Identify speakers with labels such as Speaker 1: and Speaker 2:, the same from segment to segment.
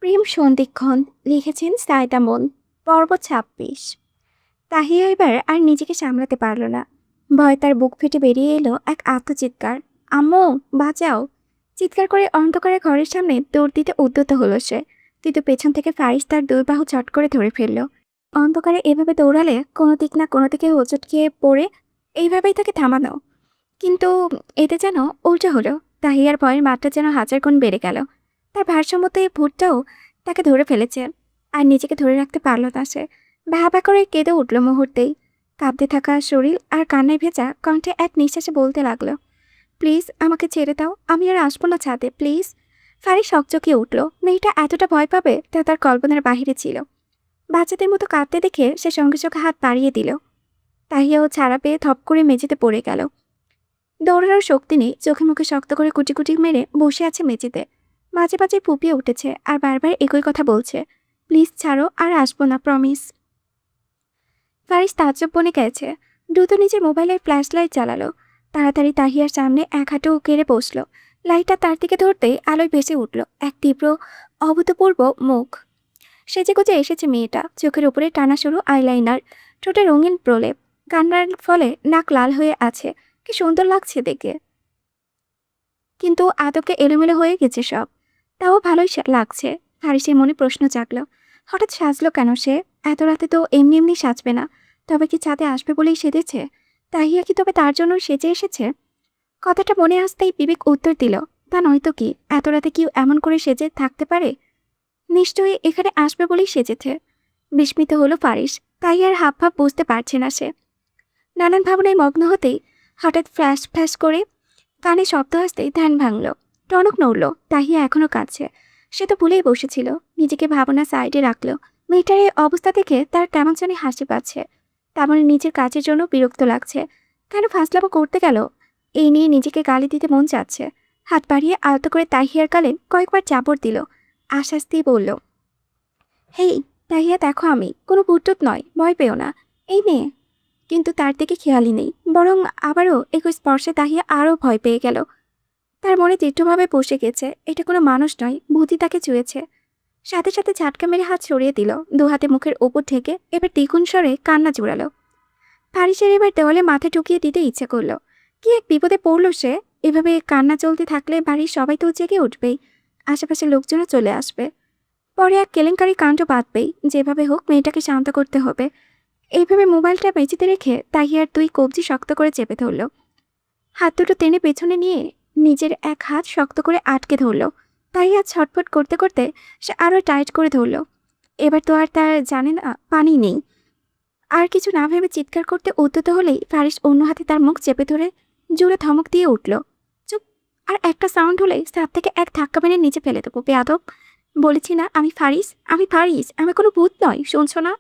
Speaker 1: প্রেম সন্ধিক্ষণ লিখেছেন সায়দা মন। পর্ব ২৬। তাহিয়া এবার আর নিজেকে সামলাতে পারল না। ভয় তার বুক ফেটে বেরিয়ে এলো এক আত্মচিৎকার। আম্মু, বাঁচাও! চিৎকার করে অন্ধকারে ঘরের সামনে দৌড় দিতে উদ্যত হলো সে, কিন্তু পেছন থেকে ফারিস তার দুই বাহু চট করে ধরে ফেলল। অন্ধকারে এভাবে দৌড়ালে কোনো দিক না কোনো দিকে হোঁচট খেয়ে পড়ে, এইভাবেই তাকে থামানো। কিন্তু এতে যেন উল্টো হলো। তাহিয়ার ভয়ের মাত্রা যেন হাজার গুণ বেড়ে গেল। তার ভারসাম্যত এই ভূতটাও তাকে ধরে ফেলেছে, আর নিজেকে ধরে রাখতে পারল না সে। ভ্যা ভ্যা করে কেঁদে উঠল মুহূর্তেই। কাঁপতে থাকা শরীর আর কান্নায় ভেজা কণ্ঠে এক নিঃশ্বাসে বলতে লাগলো, প্লিজ আমাকে ছেড়ে দাও, আমি আর আসবো না ছাদে, প্লিজ। ফারি সকচকিয়ে উঠল। মেয়েটা এতটা ভয় পাবে তা তার কল্পনার বাহিরে ছিল। বাচ্চাদের মতো কাঁদতে দেখে সে সঙ্গে সঙ্গে হাত বাড়িয়ে দিল। তাহিয়াও ছাড়া পেয়ে থপ করে মেঝেতে পড়ে গেল। দৌড়ানোর শক্তি নেই, চোখে মুখে শক্ত করে কুটি কুটি মেরে বসে আছে মেঝেতে। মাঝে মাঝে ফুপিয়ে উঠেছে আর বারবার একই কথা বলছে, প্লিজ ছাড়ো, আর আসবো না, প্রমিস। ফারিস তাজ্জব বনে গেছে। দ্রুত নিজের মোবাইলের ফ্ল্যাশ লাইট চালালো। তাড়াতাড়ি তাহিয়ার সামনে এক হাঁটু কেড়ে বসলো। লাইটটা তার দিকে ধরতেই আলোয় ভেসে উঠল এক তীব্র অভূতপূর্ব মুখ। সেজে গুজে এসেছে মেয়েটা, চোখের উপরে টানা সরু আইলাইনার, ঠোঁটে রঙিন প্রলেপ, কান্নার ফলে নাক লাল হয়ে আছে। কি সুন্দর লাগছে দেখে, কিন্তু আদকে এলোমেলো হয়ে গেছে সব। তাও ভালোই লাগছে। হারিসের মনে প্রশ্ন জাগলো, হঠাৎ সাজলো কেন সে? এত রাতে তো এমনি এমনি সাজবে না। তবে কি ছাদে আসবে বলেই সেজেছে? তাহিয়া কি তবে তার জন্য সেজে এসেছে? কথাটা মনে আসতেই বিবেক উত্তর দিল, তা নয়তো কি, এত রাতে কেউ এমন করে সেজে থাকতে পারে? নিশ্চয়ই এখানে আসবে বলেই সেজেছে। বিস্মিত হলো ফারিস। তাহিয়ার হাব ভাব বুঝতে পারছে না সে। নানান ভাবনায় মগ্ন হতেই হঠাৎ ফ্ল্যাশ ফ্ল্যাশ করে কানে শব্দ আসতেই ধ্যান ভাঙল। টনক নড়ল। তাহিয়া এখনো কাঁদছে। সে তো ভুলেই বসেছিল। নিজেকে ভাবনা সাইডে রাখল। মেয়েটার এই অবস্থা দেখে তার কেমন জানি হাসি পাচ্ছে। তেমন নিজের কাজের জন্য বিরক্ত লাগছে। কেন ফাসলামো করতে গেল, এই নিয়ে নিজেকে গালি দিতে মন চাচ্ছে। হাত বাড়িয়ে আলতো করে তাহিয়ার গালে কয়েকবার চাপড় দিল। আশ্বাস দিয়ে বলল, হেই তাহিয়া, দেখো আমি কোনো ভূতটুত নয়, ভয় পেও না, এই মেয়ে। কিন্তু তার দিকে খেয়ালই নেই, বরং আবারও একই স্পর্শে তাহিয়া আরও ভয় পেয়ে গেল। তার মনে দৃঢ়ভাবে বসে গেছে এটা কোনো মানুষ নয়, ভূতই তাকে ছুঁয়েছে। সাথে সাথে ঝাটকা মেরে হাত সরিয়ে দিল, দু হাতে মুখের ওপর থেকে এবার দ্বিগুণ স্বরে কান্না জোড়ালো। ফারিসের এবার দেওয়ালে মাথা ঠুকিয়ে দিতে ইচ্ছে করলো। কি এক বিপদে পড়ল সে। এভাবে কান্না চলতে থাকলে বাড়ির সবাই তো জেগে উঠবেই, আশেপাশের লোকজনও চলে আসবে। পরে এক কেলেঙ্কারি কাণ্ড বাঁধবেই। যেভাবে হোক মেয়েটাকে শান্ত করতে হবে। এইভাবে মোবাইলটা মেঝেতে রেখে তাহিয়ার দুই কবজি শক্ত করে চেপে ধরল। হাত দুটো টেনে পেছনে নিয়ে নিজের এক হাত শক্ত করে আটকে ধরল। তাহিয়া ছটফট করতে করতে সে আরও টাইট করে ধরল। এবার তো আর তার জানে না পানি নেই। আর কিছু না ভেবে চিৎকার করতে উদ্যত হলেই ফারিস অন্য হাতে তার মুখ চেপে ধরে জোরে ধমক দিয়ে উঠল, চুপ! আর একটা সাউন্ড হলেই সাপ থেকে এক ধাক্কা মেরে নিচে ফেলে দেবো, বেয়াদব! বলেছি না আমি ফারিস, আমি ফারিস, আমি কোনো ভূত নয়, শুনছো না?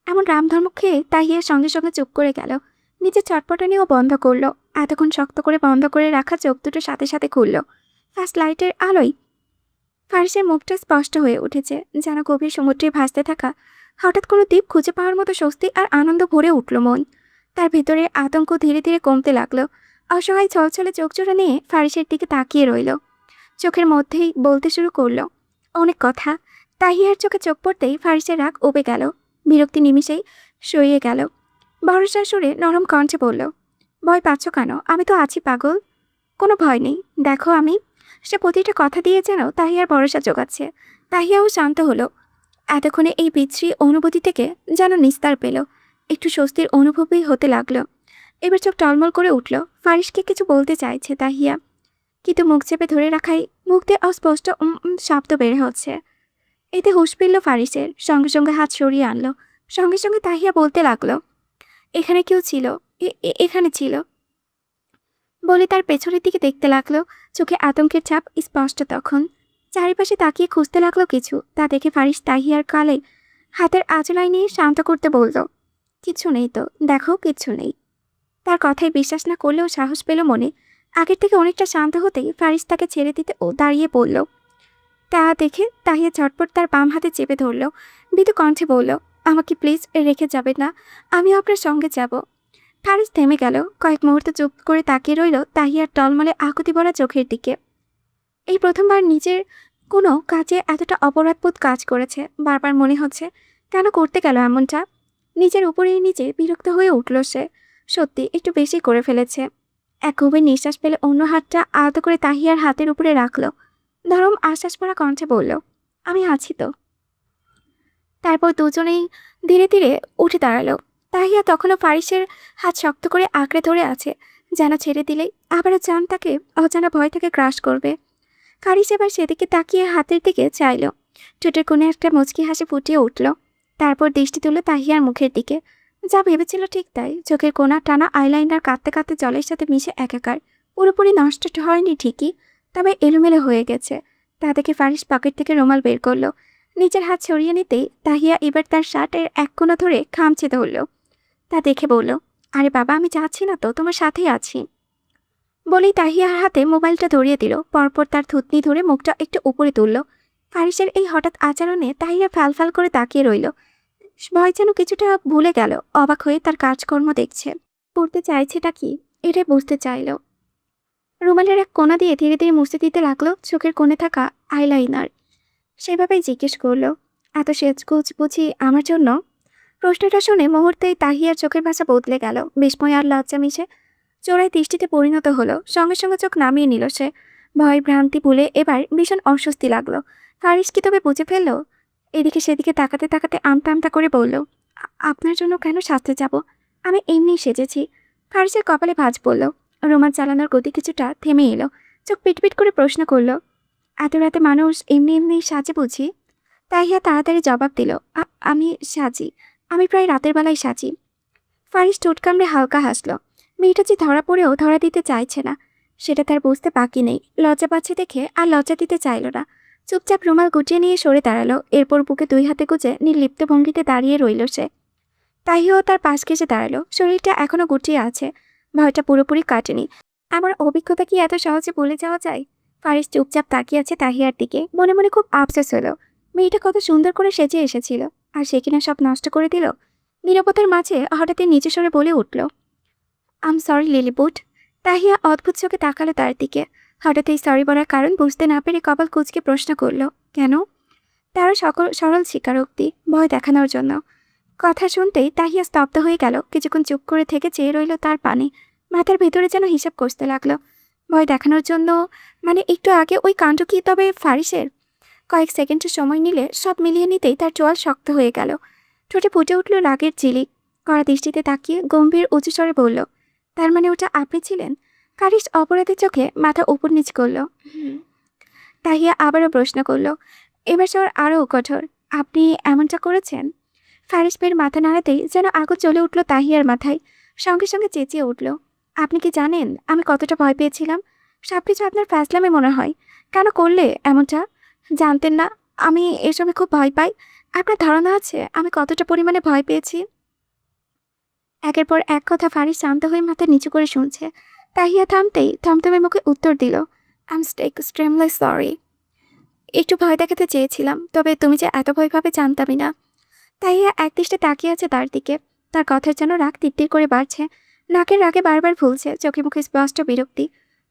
Speaker 1: এমন রামধর্ম খেয়ে তাহিয়ার সঙ্গে সঙ্গে চুপ করে গেল। নিজের চটপটানিও বন্ধ করলো। এতক্ষণ শক্ত করে বন্ধ করে রাখা চোখ দুটো সাথে সাথে খুলল। ফার্স্ট লাইটের আলোয় ফারিসের মুখটা স্পষ্ট হয়ে উঠেছে, যেন গভীর সমুদ্রে ভাসতে থাকা হঠাৎ কোনো দ্বীপ খুঁজে পাওয়ার মতো স্বস্তি আর আনন্দ ভরে উঠল মন। তার ভিতরে আতঙ্ক ধীরে ধীরে কমতে লাগলো। অসহায় ছলছলে চোখ জোড়া নিয়ে ফারিসের দিকে তাকিয়ে রইল। চোখের মধ্যেই বলতে শুরু করলো অনেক কথা। তাহিয়ার চোখে চোখ পড়তেই ফারিসের রাগ উবে গেল। বিরক্তি নিমিষেই সরিয়ে গেল। ভরসার সুরে নরম কণ্ঠে বলল, ভয় পাচ্ছ কেন? আমি তো আছি পাগল, কোনো ভয় নেই, দেখো আমি। সে প্রতিটা কথা দিয়ে যেন তাহিয়ার ভরসা জোগাচ্ছে। তাহিয়াও শান্ত হলো। এতক্ষণে এই বিচ্ছিরি অনুভূতি থেকে যেন নিস্তার পেল। একটু স্বস্তির অনুভবই হতে লাগলো। এবার চোখ টলমল করে উঠল। ফারিসকে কিছু বলতে চাইছে তাহিয়া, কিন্তু মুখ চেপে ধরে রাখাই মুখ দিয়ে অস্পষ্ট শব্দ বের হচ্ছে। এতে হুঁশ ফিরল ফারিসের। সঙ্গে সঙ্গে হাত সরিয়ে আনলো। সঙ্গে সঙ্গে তাহিয়া বলতে লাগলো, এখানে কেউ ছিল, এখানে ছিল বলে তার পেছনের দিকে দেখতে লাগলো। চোখে আতঙ্কের ছাপ স্পষ্ট তখন। চারিপাশে তাকিয়ে খুঁজতে লাগলো কিছু। তা দেখে ফারিস তাহিয়ার কালে হাতের আঁচলায় নিয়ে শান্ত করতে বলল, কিছু নেই তো, দেখো কিচ্ছু নেই। তার কথায় বিশ্বাস না করলেও সাহস পেল মনে। আগের থেকে অনেকটা শান্ত হতেই ফারিস তাকে ছেড়ে দিতে ও দাঁড়িয়ে পড়ল। তা দেখে তাহিয়া ঝটপট তার বাম হাতে চেপে ধরল। মৃদু কণ্ঠে বলল, আমাকে প্লিজ রেখে যাবেন না, আমিও আপনার সঙ্গে যাব। ফারিস থেমে গেল। কয়েক মুহূর্ত চুপ করে তাকিয়ে রইল তাহিয়ার টলমলে আকুতি ভরা চোখের দিকে। এই প্রথমবার নিজের কোনো কাজে এতটা অপরাধবোধ কাজ করেছে। বারবার মনে হচ্ছে কেন করতে গেল এমনটা। নিজের উপরেই নিজে বিরক্ত হয়ে উঠল সে। সত্যি একটু বেশি করে ফেলেছে। এক গভীর নিঃশ্বাস ফেলে অন্য হাতটা আলতো করে তাহিয়ার হাতের উপরে রাখল। নরম আশ্বাস ভরা কণ্ঠে বলল, আমি আছি তো। তারপর দুজনেই ধীরে ধীরে উঠে দাঁড়ালো। তাহিয়া তখনও ফারিসের হাত শক্ত করে আঁকড়ে ধরে আছে, যেন ছেড়ে দিলেই আবারও চান তাকে অজানা ভয় থেকে গ্রাস করবে। ফারিস এবার সেদিকে তাকিয়ে হাতের দিকে চাইল। ঠোঁটের কোণে একটা মুচকি হাসি ফুটিয়ে উঠল। তারপর দৃষ্টি তুলল তাহিয়ার মুখের দিকে। যা ভেবেছিল ঠিক তাই। চোখের কোণা টানা আইলাইনার কাঁদতে কাঁদতে জলের সাথে মিশে একাকার। পুরোপুরি নষ্ট হয়নি ঠিকই, তবে এলোমেলো হয়ে গেছে। তা দেখে ফারিস পকেট থেকে রুমাল বের করলো। নিজের হাত সরিয়ে নিতেই তাহিয়া এবার তার শার্টের এক কোণা ধরে খামচে ধরল। তা দেখে বলল, আরে বাবা, আমি যাচ্ছি না তো, তোমার সাথেই আছি। বলেই তাহিয়ার হাতে মোবাইলটা ধরিয়ে দিল। পরপর তার থুতনি ধরে মুখটা একটু উপরে তুলল। ফারিসের এই হঠাৎ আচরণে তাহিয়া ফাল করে তাকিয়ে রইল। ভয় যেন কিছুটা ভুলে গেল। অবাক হয়ে তার কাজকর্ম দেখছে। করতে চাইছেটা কি এটাই বুঝতে চাইল। রুমালের এক কোণা দিয়ে ধীরে ধীরে মুছতে দিতে লাগলো চোখের কোণে থাকা আইলাইনার। সেভাবেই জিজ্ঞেস করল, এত সেজগোজ বুঝি আমার জন্য? প্রশ্নটা শুনে মুহূর্তেই তাহিয়ার চোখের ভাষা বদলে গেল। বিস্ময় আর লজ্জা মিশে চোরাই দৃষ্টিতে পরিণত হলো। সঙ্গে সঙ্গে চোখ নামিয়ে নিল সে। ভয় ভ্রান্তি ভুলে এবার ভীষণ অস্বস্তি লাগলো। ফারিস কি তবে বুঝে ফেলল? এদিকে সেদিকে তাকাতে তাকাতে আমতা আমতা করে বলল, আপনার জন্য কেন সাজতে যাব? আমি এমনিই সেজেছি। ফারিসের কপালে ভাঁজ পড়ল। রোমান চালানোর গতি কিছুটা থেমে এলো। চোখ পিটপিট করে প্রশ্ন করল, এত রাতে মানুষ এমনি এমনি সাজে বুঝি? তাহিয়া তাড়াতাড়ি জবাব দিল, আমি সাজি। আমি প্রায় রাতের বেলায় সাজি। ফারিস ঠোঁট কামড়ে হালকা হাসল। মেয়েটা যে ধরা পড়েও ধরা দিতে চাইছে না, সেটা তার বুঝতে বাকি নেই। লজ্জা পাচ্ছে দেখে আর লজ্জা দিতে চাইল না। চুপচাপ রুমাল গুটিয়ে নিয়ে সরে দাঁড়ালো। এরপর বুকে দুই হাতে গুজে নির্লিপ্ত ভঙ্গিতে দাঁড়িয়ে রইল সে। তাহিয়াও তার পাশ ঘেঁষে দাঁড়ালো। শরীরটা এখনো গুটিয়ে আছে। ভয়টা পুরোপুরি কাটেনি। আমার অভিজ্ঞতা কি এত সহজে ভুলে যাওয়া যায়? ফারিস চুপচাপ তাকিয়ে আছে তাহিয়ার দিকে। মনে মনে খুব আফসোস হলো। মেয়েটা কত সুন্দর করে সেজে এসেছিল, আর সে কিনা সব নষ্ট করে দিল। নীরবতার মাঝে হঠাৎই নিচু স্বরে বলে উঠল, আম সরি লিলিপুট। তাহিয়া অদ্ভুত চোখে তাকালো তার দিকে। হঠাৎ এই সরি বলার কারণ বুঝতে না পেরে কপাল কুঁচকে প্রশ্ন করল, কেন? তারও সরল স্বীকারোক্তি, ভয় দেখানোর জন্য। কথা শুনতেই তাহিয়া স্তব্ধ হয়ে গেল। কিছুক্ষণ চুপ করে থেকে চেয়ে রইল তার পানে। মাথার ভেতরে যেন হিসাব কষতে লাগলো। ভয় দেখানোর জন্য মানে একটু আগে ওই কাণ্ড কি তবে ফারিসের? কয়েক সেকেন্ডের সময় নিলে সব মিলিয়ে নিতেই তার চোয়াল শক্ত হয়ে গেল। ঠোঁটে ফুটে উঠল রাগের ঝিলিক। কড়া দৃষ্টিতে তাকিয়ে গম্ভীর উঁচু স্বরে বলল, তার মানে ওটা আপনি ছিলেন? ফারিস অপরাধের চোখে মাথা উপর নিচ করল। তাহিয়া আবারও প্রশ্ন করল, এবার স্বর আরও কঠোর, আপনি এমনটা করেছেন? ফারিস বের মাথা নাড়াতেই যেন আগুন জ্বলে উঠল তাহিয়ার মাথায়। সঙ্গে সঙ্গে চেঁচিয়ে উঠল, আপনি কি জানেন আমি কতটা ভয় পেয়েছিলাম? সবকিছু আপনার ফ্যাসলামে মনে হয়। কেন করলে এমনটা? জানতেন না আমি এসবে খুব ভয় পাই? আপনার ধারণা আছে আমি কতটা পরিমাণে ভয় পেয়েছি? একের পর এক কথা ফারিস শান্ত হয়ে মাথা নিচু করে শুনছে। তাহিয়া থামতেই থমথমে মুখে উত্তর দিল, আই এম এক্সট্রিমলি সরি। একটু ভয় দেখাতে চেয়েছিলাম, তবে তুমি যে এত ভয় পাবে জানতামই না। তাহিয়া একদৃষ্টে তাকিয়ে আছে তার দিকে। তার কথার যেন রাগ তিত্তির করে বাড়ছে। নাকের রাগে বারবার ফুলছে, চোখে মুখে স্পষ্ট বিরক্তি।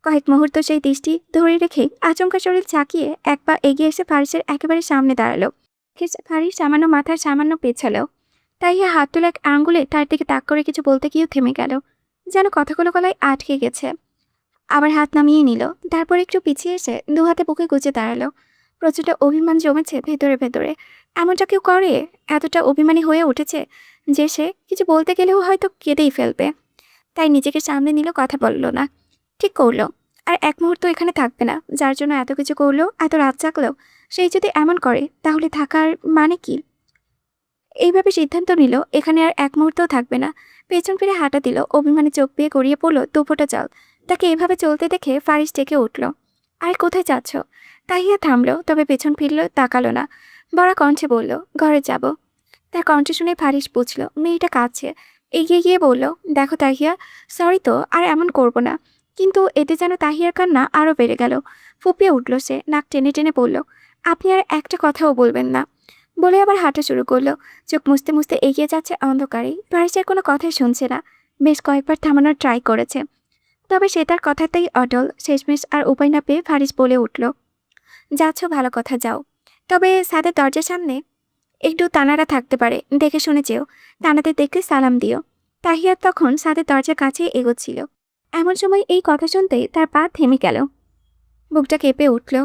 Speaker 1: কয়েক মুহূর্ত সেই দৃষ্টি ধরে রেখেই আচমকা শরীর চাকিয়ে এক পা এগিয়ে এসে ফারিসের একেবারে সামনে দাঁড়ালো। ফারিস সামান্য মাথার সামান্য পেছালো। তাহিয়া হাত তোলা এক আঙ্গুলে তার দিকে তাক করে কিছু বলতে গিয়েও থেমে গেল, যেন কথাগুলো গলায় আটকে গেছে। আবার হাত নামিয়ে নিল। তারপর একটু পিছিয়ে এসে দু হাতে বুকে গুজে দাঁড়ালো। প্রচণ্ড অভিমান জমেছে ভেতরে ভেতরে। এমনটা কেউ করে? এতটা অভিমানী হয়ে উঠেছে যে সে কিছু বলতে গেলেও হয়তো কেঁদেই ফেলবে। তাই নিজেকে সামনে নিল, কথা বলল না। ঠিক করলো, আর এক মুহূর্ত এখানে থাকবে না। যার জন্য এত কিছু করলো, এত রাত জাগলো, সেই যদি এমন করে তাহলে থাকার মানে কি? এইভাবে সিদ্ধান্ত নিল এখানে আর এক মুহূর্তও থাকবে না। পেছন ফিরে হাঁটা দিল। অভিমানে চোখ বেয়ে গড়িয়ে পড়ল দুফোঁটা জল। তাকে এভাবে চলতে দেখে ফারিস ডেকে উঠল, আরে কোথায় যাচ্ছ? তাহিয়া থামলো, তবে পেছন ফিরল, তাকালো না। বড়া কণ্ঠে বলল, ঘরে যাব। তার কণ্ঠ শুনে ফারিস বুঝল মেয়েটা কাঁদছে। এগিয়ে গিয়ে বলল, দেখো তাহিয়া, সরি তো, আর এমন করব না। কিন্তু এতে যেন তাহিয়ার কান্না আরও বেড়ে গেল। ফুপিয়ে উঠল সে। নাক টেনে টেনে বলল, আপনি আর একটা কথাও বলবেন না। বলে আবার হাঁটা শুরু করলো। চোখ মুছতে মুছতে এগিয়ে যাচ্ছে অন্ধকারে। ফারিসের কোনো কথাই শুনছে না। বেশ কয়েকবার থামানোর ট্রাই করেছে, তবে সে তার কথাতেই অটল। শেষমেশ আর উপায় না পেয়ে ফারিস বলে উঠল, যাচ্ছ ভালো কথা, যাও। তবে ছাদের দরজার সামনে একটু তানারা থাকতে পারে, দেখে শুনে যেও। তানাদের দেখলে সালাম দিও। তাহিয়া তখন ছাদের দরজার কাছে এগোচ্ছিল। এমন সময় এই কথা শুনতেই তার পা থেমে গেল। বুকটা কেঁপে উঠল।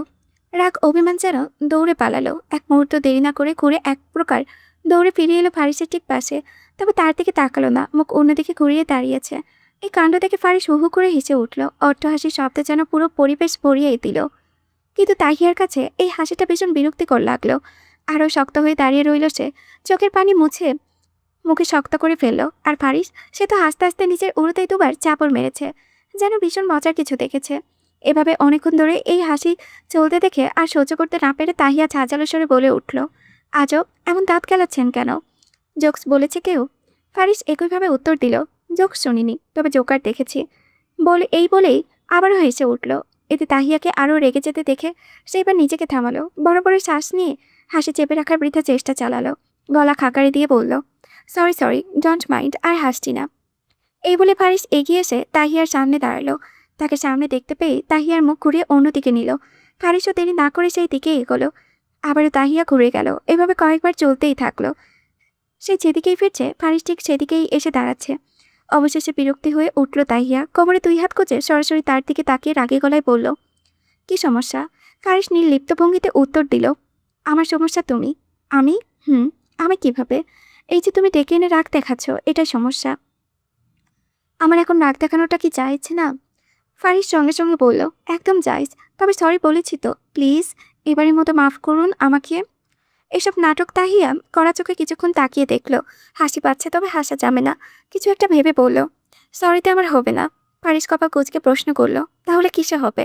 Speaker 1: রাগ অভিমান যেন দৌড়ে পালালো। এক মুহূর্ত দেরি না করে ঘুরে এক প্রকার দৌড়ে ফিরে এলো ফারিসের ঠিক পাশে। তবে তার দিকে তাকালো না, মুখ অন্যদিকে ঘুরিয়ে দাঁড়িয়েছে। এই কাণ্ড দেখে ফারিস হু হু করে হেসে উঠল। অট্টহাসির শব্দে যেন পুরো পরিবেশ ভরিয়ে দিল। কিন্তু তাহিয়ার কাছে এই হাসিটা ভীষণ বিরক্তিকর লাগলো। আরও শক্ত হয়ে দাঁড়িয়ে রইল সে। চোখের পানি মুছে মুখে শক্ত করে ফেলল। আর ফারিস, সে তো হাসতে হাসতে নিজের উড়োতেই দুবার চাপড় মেরেছে, যেন ভীষণ মজার কিছু দেখেছে। এভাবে অনেকক্ষণ ধরে এই হাসি চলতে দেখে আর সহ্য করতে না পেরে তাহিয়া ঝাঁঝালো স্বরে বলে উঠল, আজব, এমন দাঁত কেলাচ্ছেন কেন? জোকস বলেছে কেউ? ফারিস একইভাবে উত্তর দিল, জোকস শুনিনি, তবে জোকার দেখেছি। বলেই আবারও হেসে উঠল। এতে তাহিয়াকে আরও রেগে যেতে দেখে সে এবার নিজেকে থামালো। বড় বড় শ্বাস নিয়ে হাসি চেপে রাখার বৃথা চেষ্টা চালালো। গলা খাকারি দিয়ে বলল, সরি, ডোন্ট মাইন্ড, আর হাসছি না। এই বলে ফারিস এগিয়ে এসে তাহিয়ার সামনে দাঁড়ালো। তাকে সামনে দেখতে পেয়ে তাহিয়ার মুখ ঘুরিয়ে অন্যদিকে নিল। ফারিসও দেরি না করে সেই দিকে এগোলো। আবারও তাহিয়া ঘুরে গেল। এভাবে কয়েকবার চলতেই থাকলো। সে যেদিকেই ফিরছে ফারিস ঠিক সেদিকেই এসে দাঁড়াচ্ছে। অবশেষে বিরক্তি হয়ে উঠল তাহিয়া। কোমরে 2 হাত গুজে সরাসরি তার দিকে তাকিয়ে রাগে গলায় বলল, কি সমস্যা? ফারিস নির্লিপ্ত ভঙ্গিতে উত্তর দিল, আমার সমস্যা তুমি। আমি? আমি কিভাবে? এই যে তুমি ডেকে এনে রাগ দেখাচ্ছ, এটাই সমস্যা। আমার এখন রাগ দেখানোটা কি জায়েজ না? ফারিস সঙ্গে সঙ্গে বলল, একদম জায়েজ। তবে সরি বলেছি তো, প্লিজ এবারের মতো মাফ করুন আমাকে। এসব নাটক তাহিয়া কড়া চোখে কিছুক্ষণ তাকিয়ে দেখল। হাসি পাচ্ছে, তবে হাসা যাবে না। কিছু একটা ভেবে বলল, সরিতে আমার হবে না। ফারিস কপাল কুঁচকে প্রশ্ন করল, তাহলে কিসে হবে?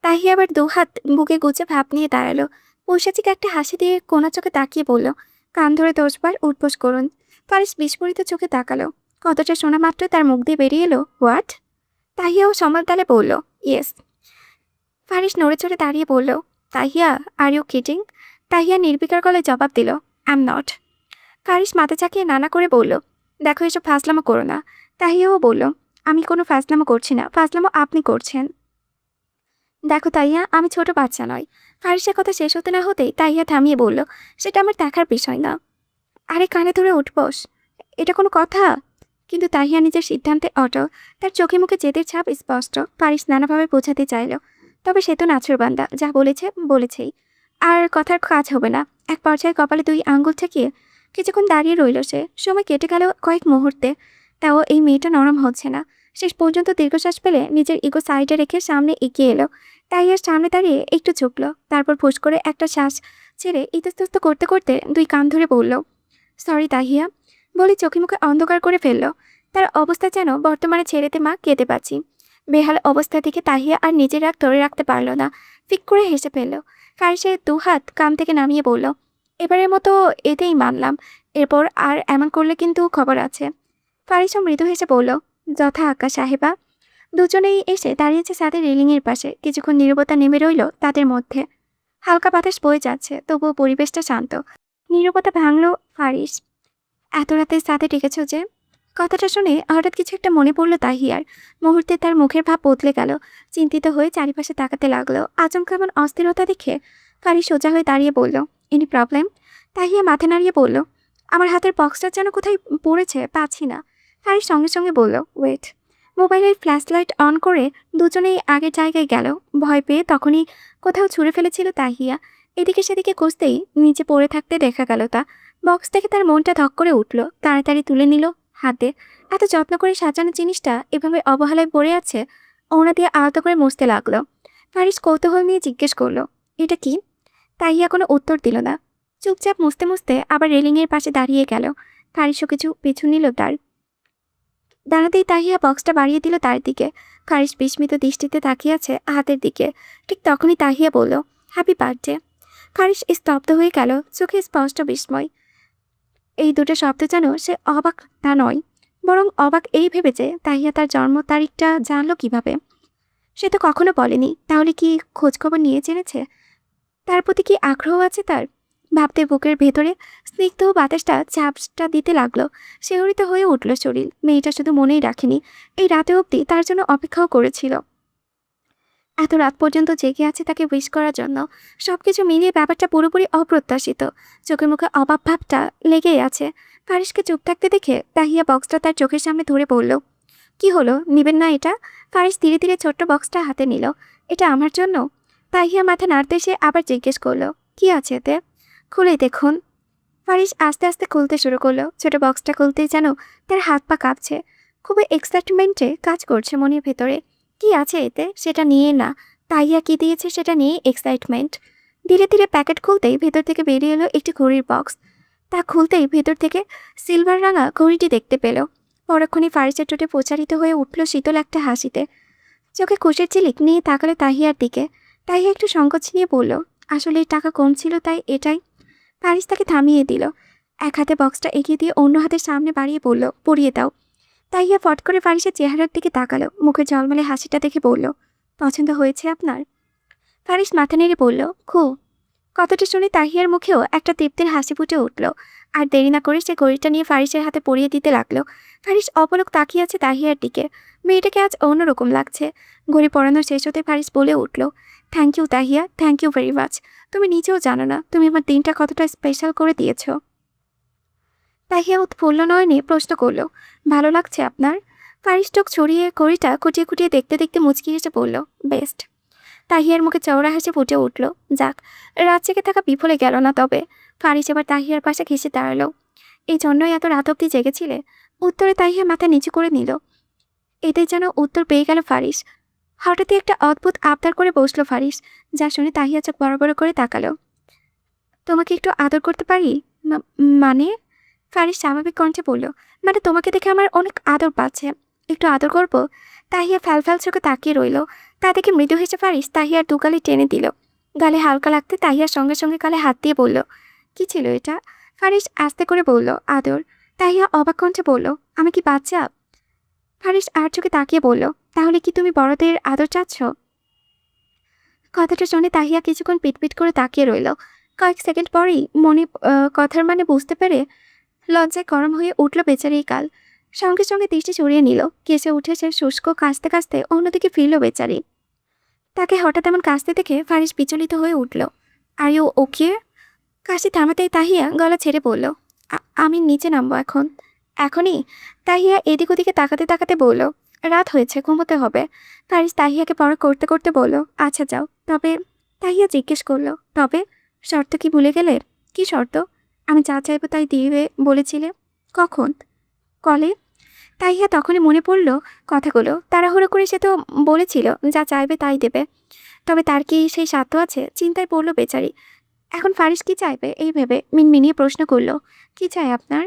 Speaker 1: তাহিয়া আবার 2 হাত বুকে গুজে ভাব নিয়ে দাঁড়ালো। পৈশাচিক একটা হাসি দিয়ে কোনা চোখে তাকিয়ে বলল, কান ধরে 10 বার উঠবোস করুন। ফারিস বিস্ফোরিত চোখে তাকালো। কতটা শোনা মাত্র তার মুখ দিয়ে বেরিয়ে এলো, হোয়াট? তাহিয়াও সমাল তালে বলল, ইয়েস। ফারিস নড়ে চড়ে দাঁড়িয়ে বলল, Tahiya, are you kidding? Tahiya নির্বিকার গলায় জবাব দিল, আই এম নট। ফারিস মাথা চাকিয়ে নানা করে বলল, দেখো এসব ফাজলামো করো না। তাহিয়াও বলল, আমি কোনো ফাজলামো করছি না, ফাজলামো আপনি করছেন। দেখো তাইয়া, আমি ছোট বাচ্চা নয়। ফারিসের কথা শেষ হতে না হতেই তাইয়া থামিয়ে বলল, সেটা আমার দেখার বিষয় না। আরে কানে ধরে উঠবস, এটা কোনো কথা? কিন্তু তাহিয়া নিজের সিদ্ধান্তে অটল। তার চোখে মুখে জেদের ছাপ স্পষ্ট। ফারিস নানাভাবে বোঝাতে চাইল, তবে সে তো নাছরবান্দা, যা বলেছেই। আর কথার কাজ হবে না। এক পর্যায়ে কপালে 2 আঙ্গুল ঠেকিয়ে কিছুক্ষণ দাঁড়িয়ে রইল সে। সময় কেটে গেল কয়েক মুহূর্তে, তাও এই মেয়েটা নরম হচ্ছে না। শেষ পর্যন্ত দীর্ঘশ্বাস ফেলে নিজের ইগো সাইডে রেখে সামনে এগিয়ে এলো। তাহিয়ার সামনে দাঁড়িয়ে একটু ঝুঁকলো, তারপর ফুস করে একটা শ্বাস ছেড়ে ইতস্তত করতে করতে 2 কান ধরে বলল, সরি তাহিয়া। বলে চোখে মুখে অন্ধকার করে ফেলল। তার অবস্থা যেন বর্তমানে ছেড়েতে মা কেঁদে পাচ্ছি। বেহাল অবস্থা থেকে তাহিয়া আর নিজের রাগ ধরে রাখতে পারল না। ফিক করে হেসে ফেলল। ফারিসের 2 হাত কান থেকে নামিয়ে বলল, এবারের মতো এতেই মানলাম, এরপর আর এমন করলে কিন্তু খবর আছে। ফারিসও মৃদু হেসে বলল, যথা আজ্ঞা সাহেবা। দুজনেই এসে দাঁড়িয়েছে ছাদের রেলিংয়ের পাশে। কিছুক্ষণ নীরবতা নেমে রইল তাদের মধ্যে। হালকা বাতাস বয়ে যাচ্ছে, তবুও পরিবেশটা শান্ত। নীরবতা ভাঙল ফারিস, এত রাতে ছাদে ডেকেছ যে? কথাটা শুনে হঠাৎ কিছু একটা মনে পড়ল তাহিয়ার। মুহূর্তে তার মুখের ভাব বদলে গেল। চিন্তিত হয়ে চারিপাশে তাকাতে লাগলো। আচমকা এমন অস্থিরতা দেখে ফারিস সোজা হয়ে দাঁড়িয়ে বলল, এনি প্রবলেম? তাহিয়া মাথা নাড়িয়ে বলল, আমার হাতের বক্সটা যেন কোথায় পড়েছে, পাচ্ছি না। ফারিস সঙ্গে সঙ্গে বলল, ওয়েট। মোবাইলের ফ্ল্যাশ লাইট অন করে দুজনেই আগের জায়গায় গেল। ভয় পেয়ে তখনই কোথাও ছুঁড়ে ফেলেছিল তাহিয়া। এদিকে সেদিকে খুঁজতেই নিচে পড়ে থাকতে দেখা গেল তা। বক্স থেকে তার মনটা ধক করে উঠল। তাড়াতাড়ি তুলে নিল হাতে। এত যত্ন করে সাজানো জিনিসটা এভাবে অবহেলায় পড়ে আছে। ওড়না দিয়ে আলতো করে মুছতে লাগলো। ফারিস কৌতূহল নিয়ে জিজ্ঞেস করলো, এটা কি? তাহিয়া কোনো উত্তর দিল না। চুপচাপ মুছতে মুছতে আবার রেলিংয়ের পাশে দাঁড়িয়ে গেল। ফারিসও কিছু পিছু নিল তার। দাঁড়াতেই তাহিয়া বক্সটা বাড়িয়ে দিল তার দিকে। ফারিস বিস্মিত দৃষ্টিতে তাকিয়ে আছে হাতের দিকে। ঠিক তখনই তাহিয়া বলল, হ্যাপি বার্থডে। ফারিস স্তব্ধ হয়ে গেল, চোখে স্পষ্ট বিস্ময়। এই দুটো শব্দ যেন সে অবাক তা নয়, বরং অবাক এই ভেবেছে তাহিয়া তার জন্ম তারিখটা জানলো কিভাবে। সে তো কখনো বলেনি। তাহলে কি খোঁজখবর নিয়ে জেনেছে? তার প্রতি কি আগ্রহ আছে তার? ভাবতে বুকের ভেতরে স্নিগ্ধ বাতাসটা চাপটা দিতে লাগলো। শিহরিত হয়ে উঠল শরীর। মেয়েটা শুধু মনেই রাখেনি, এই রাতে অবধি তার জন্য অপেক্ষাও করেছিল। এত রাত পর্যন্ত জেগে আছে তাকে উইশ করার জন্য। সবকিছু মিলিয়ে ব্যাপারটা পুরোপুরি অপ্রত্যাশিত। চোখে মুখে অবাক ভাবটা লেগেই আছে। ফারিসকে চুপ থাকতে দেখে তাহিয়া বক্সটা তার চোখের সামনে ধরে বলল, কি হলো, নিবেন না এটা? ফারিস ধীরে ধীরে ছোট্ট বক্সটা হাতে নিল। এটা আমার জন্য? তাহিয়া মাথা নাড়তে সে আবার জিজ্ঞেস করলো, কি আছে এতে? খুলে দেখুন। ফারিস আস্তে আস্তে খুলতে শুরু করলো। ছোট বক্সটা খুলতেই যেন তার হাত পা কাঁপছে। খুবই এক্সাইটমেন্টে কাজ করছে মনের ভেতরে। কি আছে এতে সেটা নিয়ে না, তাইয়া কি দিয়েছে সেটা নিয়ে এক্সাইটমেন্ট। ধীরে ধীরে প্যাকেট খুলতেই ভেতর থেকে বেরিয়ে এলো একটি ঘড়ির বক্স। তা খুলতেই ভেতর থেকে সিলভার রাঙা ঘড়িটি দেখতে পেল। পরক্ষণে ফারিসের ঠোঁটে প্রচারিত হয়ে উঠল শীতল একটা হাসিতে। চোখে খুশির ঝিলিক নিয়ে তাকালো তাহিয়ার দিকে। তাহিয়া একটু সংকোচ নিয়ে বলল, আসলে টাকা কম ছিল তাই এটাই। ফারিস তাকে থামিয়ে দিল। এক হাতে বক্সটা এগিয়ে দিয়ে অন্য হাতের সামনে বাড়িয়ে বলল, পরিয়ে দাও। তাহিয়া ফট করে ফারিসের চেহারার দিকে তাকালো। মুখে ঝলমলে হাসিটা দেখে বলল, পছন্দ হয়েছে আপনার? ফারিস মাথা নেড়ে বলল, খুব। কথাটা শুনে তাহিয়ার মুখেও একটা তৃপ্তির হাসি ফুটে উঠল। আর দেরি না করে সে ঘড়িটা নিয়ে ফারিসের হাতে পরিয়ে দিতে লাগলো। ফারিস অপলক তাকিয়ে আছে তাহিয়ার দিকে। মেয়েটাকে আজ অন্যরকম লাগছে। ঘড়ি পরানো শেষ হতে ফারিস বলে উঠল, thank you Tahiya, thank you very much. তুমি নিজেও জানো না তুমি আমার দিনটা কতটা স্পেশাল করে দিয়েছ। তাহিয়া উৎফুল্ল নয়নে প্রশ্ন করল, ভালো লাগছে আপনার? ফারিস চোখ ছড়িয়ে ঘড়িটা খুঁটিয়ে খুঁটিয়ে দেখতে দেখতে মুচকি হেসে বলল, বেস্ট। তাহিয়ার মুখে চওড়া হাসি ফুটে উঠল। যাক, রাত জেগে থাকা বিফলে গেল না তবে। ফারিস এবার তাহিয়ার পাশে ঘেঁষে দাঁড়ালো। এই জন্যই এত রাত অব্দি জেগেছিলে? উত্তরে তাহিয়া মাথা নিচু করে নিল। এতে যেন উত্তর পেয়ে গেল ফারিস। হঠাৎই একটা অদ্ভুত আবদার করে বসলো ফারিস, যা শুনে তাহিয়া চোখ বড় বড় করে তাকালো। তোমাকে একটু আদর করতে পারি? মানে? ফারিস স্বাভাবিক কণ্ঠে বলল, মানে তোমাকে দেখে আমার অনেক আদর পাচ্ছে, একটু আদর করবো। তাহিয়া ফ্যালফ্যাল চোখে তাকিয়ে রইল। তা দেখে মৃদু হেসে ফারিস তাহিয়ার দু গালে টেনে দিল। গালে হালকা লাগতে তাহিয়ার সঙ্গে সঙ্গে গালে হাত দিয়ে বলল, কি ছিল এটা? ফারিস আস্তে করে বলল, আদর। তাহিয়া অবাক কণ্ঠে বলল, আমি কি বাচ্চা? ফারিস আর চোখে তাকিয়ে বলল, তাহলে কি তুমি বড়দের আদর চাচ্ছ? কথাটা শুনে তাহিয়া কিছুক্ষণ পিটপিট করে তাকিয়ে রইল। কয়েক সেকেন্ড পরেই মনে কথার মানে বুঝতে পেরে লজ্জায় গরম হয়ে উঠল বেচারি কাল। সঙ্গে সঙ্গে দৃষ্টি সরিয়ে নিল। কেসে উঠে সে শুষ্ক কাঁচতে কাঁচতে অন্যদিকে ফিরল বেচারি। তাকে হঠাৎ এমন কাঁচতে দেখে ফারিস বিচলিত হয়ে উঠল। Are you okay? কাশি থামাতেই তাহিয়া গলা ছেড়ে বলল, আমি নিচে নামবো এখন। এখনই? তাহিয়া এদিক ওদিকে তাকাতে তাকাতে বলল, রাত হয়েছে, ঘুমোতে হবে। ফারিস তাহিয়াকে পড়া করতে করতে বলল, আচ্ছা যাও। তবে? তাহিয়া জিজ্ঞেস করলো, তবে? শর্ত কি ভুলে গেলে? কি শর্ত? আমি যা চাইবো তাই দিবে বলেছিলে। কখন? কলে। তাহিয়া তখনই মনে পড়ল কথাগুলো। তাড়াহুড়ো করে সে তো বলেছিল যা চাইবে তাই দেবে। তবে তার কি সেই সাধ্য আছে? চিন্তায় পড়ল বেচারি। এখন ফারিস কি চাইবে এই ভেবে মিনমিনিয়ে প্রশ্ন করল, কি চাই আপনার?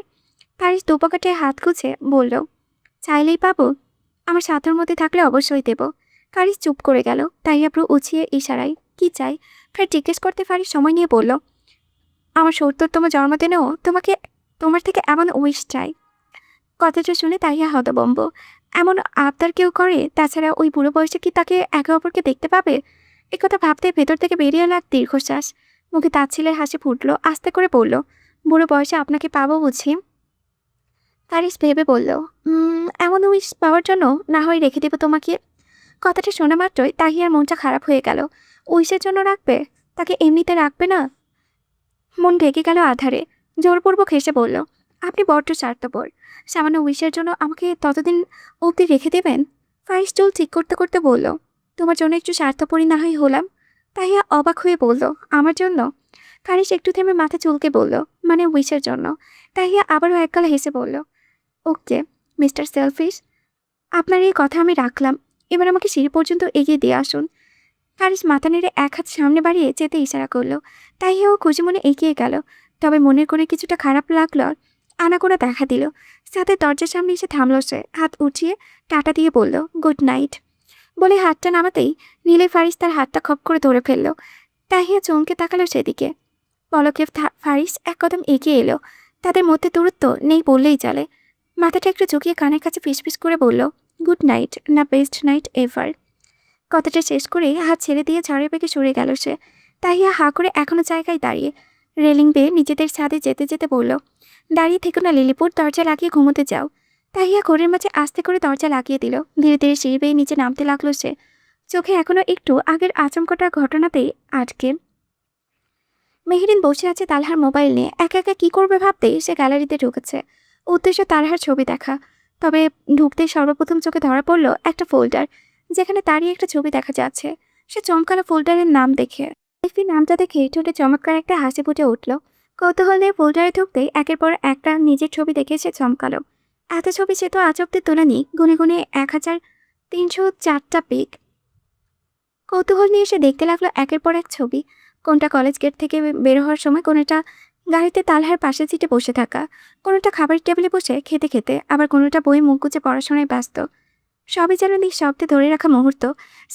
Speaker 1: ফারিস দুপকেটে হাত গুছে বলল, চাইলেই পাবো? আমার সাধ্যর মধ্যে থাকলে অবশ্যই দেব। ফারিস চুপ করে গেল। তাহিয়া পুরো উছিয়ে ইশারায়, কি চাই? ফের জিজ্ঞেস করতে ফারিস সময় নিয়ে বলল, আমার ৭০তম জন্মদিনেও তোমার থেকে এমন উইশ চাই। কথাটা শুনে তাহিয়া হতবম্ব। এমন আবদার কেউ করে? তাছাড়া ওই বুড়ো বয়সে কি তাকে একে অপরকে দেখতে পাবে? একথা ভাবতে ভেতর থেকে বেরিয়ে এলো এক দীর্ঘশ্বাস। মুখে তাচ্ছিলের হাসি ফুটল। আস্তে করে বলল, বুড়ো বয়সে আপনাকে পাবো বুঝি? ফারিস ভেবে বলল, এমন উইশ পাওয়ার জন্য না হয় রেখে দেব তোমাকে। কথাটা শোনা মাত্রই তাহিয়ার মনটা খারাপ হয়ে গেল। উইশের জন্য রাখবে? তাকে এমনিতে রাখবে না? মন ঢেকে গেল আধারে। জোরপূর্বক হেসে বলল, আপনি বড্ড স্বার্থপর। সামান্য উইশের জন্য আমাকে ততদিন অবধি রেখে দেবেন? ফারিস চুল ঠিক করতে করতে বলল, তোমার জন্য একটু স্বার্থপরই না হয় হলাম। তাহিয়া অবাক হয়ে বলল, আমার জন্য? ফারিস একটু থেমে মাথা চুলকে বলল, মানে উইশের জন্য। তাহিয়া আবারও একগাল হেসে বলল, ওকে মিস্টার সেলফিশ, আপনার এই কথা আমি রাখলাম। এবার আমাকে সিঁড়ি পর্যন্ত এগিয়ে দিয়ে আসুন। ফারিস মাথা নেড়ে এক হাত সামনে বাড়িয়ে যেতে ইশারা করলো। তাহিয়াও খুশি মনে এগিয়ে গেল। তবে মনের করে কিছুটা খারাপ লাগলো। আনাগোনা দেখা দিল। সাথে দরজার সামনে এসে থামল সে। হাত উঠিয়ে টাটা দিয়ে বলল, গুড নাইট। বলে হাতটা নামাতেই নীলে ফারিস তার হাতটা খপ করে ধরে ফেলল। তাহিয়া চমকে তাকালো সেদিকে। পলকে ফারিস এক কদম এগিয়ে এলো। তাদের মধ্যে দূরত্ব নেই বললেই চলে। মাথাটা একটু ঝুঁকিয়ে কানের কাছে ফিসফিস করে বলল, গুড নাইট না বেস্ট নাইট এভার। কথাটা শেষ করে হাত ছেড়ে দিয়ে ঝড়ের বেগে সরে গেল সে। তাহিয়া হা করে এখনো জায়গায় দাঁড়িয়ে। রেলিং বেয়ে নিজেদের ছাদে যেতে যেতে বলল, দাঁড়িয়ে থেকো না লিলিপুর, দরজা লাগিয়ে ঘুমোতে যাও। তাহিয়া ঘরের মাঝে আস্তে করে দরজা লাগিয়ে দিল। ধীরে ধীরে সিঁড়ি বেয়ে নিচে নামতে লাগলো সে। চোখে এখনো একটু আগের আচমকাটা ঘটনাতেই আটকে। মেহেরিন বসে আছে তালহার মোবাইল নিয়ে, একা একা কি করবে ভাবতেই সে গ্যালারিতে ঢুকেছে। উদ্দেশ্য তালহার ছবি দেখা। তবে ঢুকতেই সর্বপ্রথম চোখে ধরা পড়ল একটা ফোল্ডার, যেখানে তারই একটা ছবি দেখা যাচ্ছে। সে চমকালো ফোল্ডারের নাম দেখে। এফি নামটা দেখে ঠোঁটে চমৎকার একটা হাসি ফুটে উঠল। কৌতূহল নিয়ে ফোল্ডারে ঢুকতেই একের পর একটা নিজের ছবি দেখে সে চমকালো। এত ছবি সে তো আজ অব্দি তোলেনি, গুনে গুনে 1304টা পিক। কৌতূহল নিয়ে সে দেখতে লাগলো একের পর এক ছবি। কোনটা কলেজ গেট থেকে বের হওয়ার সময়, কোনোটা গাড়িতে তালহার পাশের সিটে বসে থাকা, কোনোটা খাবারের টেবিলে বসে খেতে খেতে, আবার কোনোটা বই মুখ গুজে পড়াশোনায় ব্যস্ত। সবই যেন নিঃশব্দে ধরে রাখা মুহূর্ত।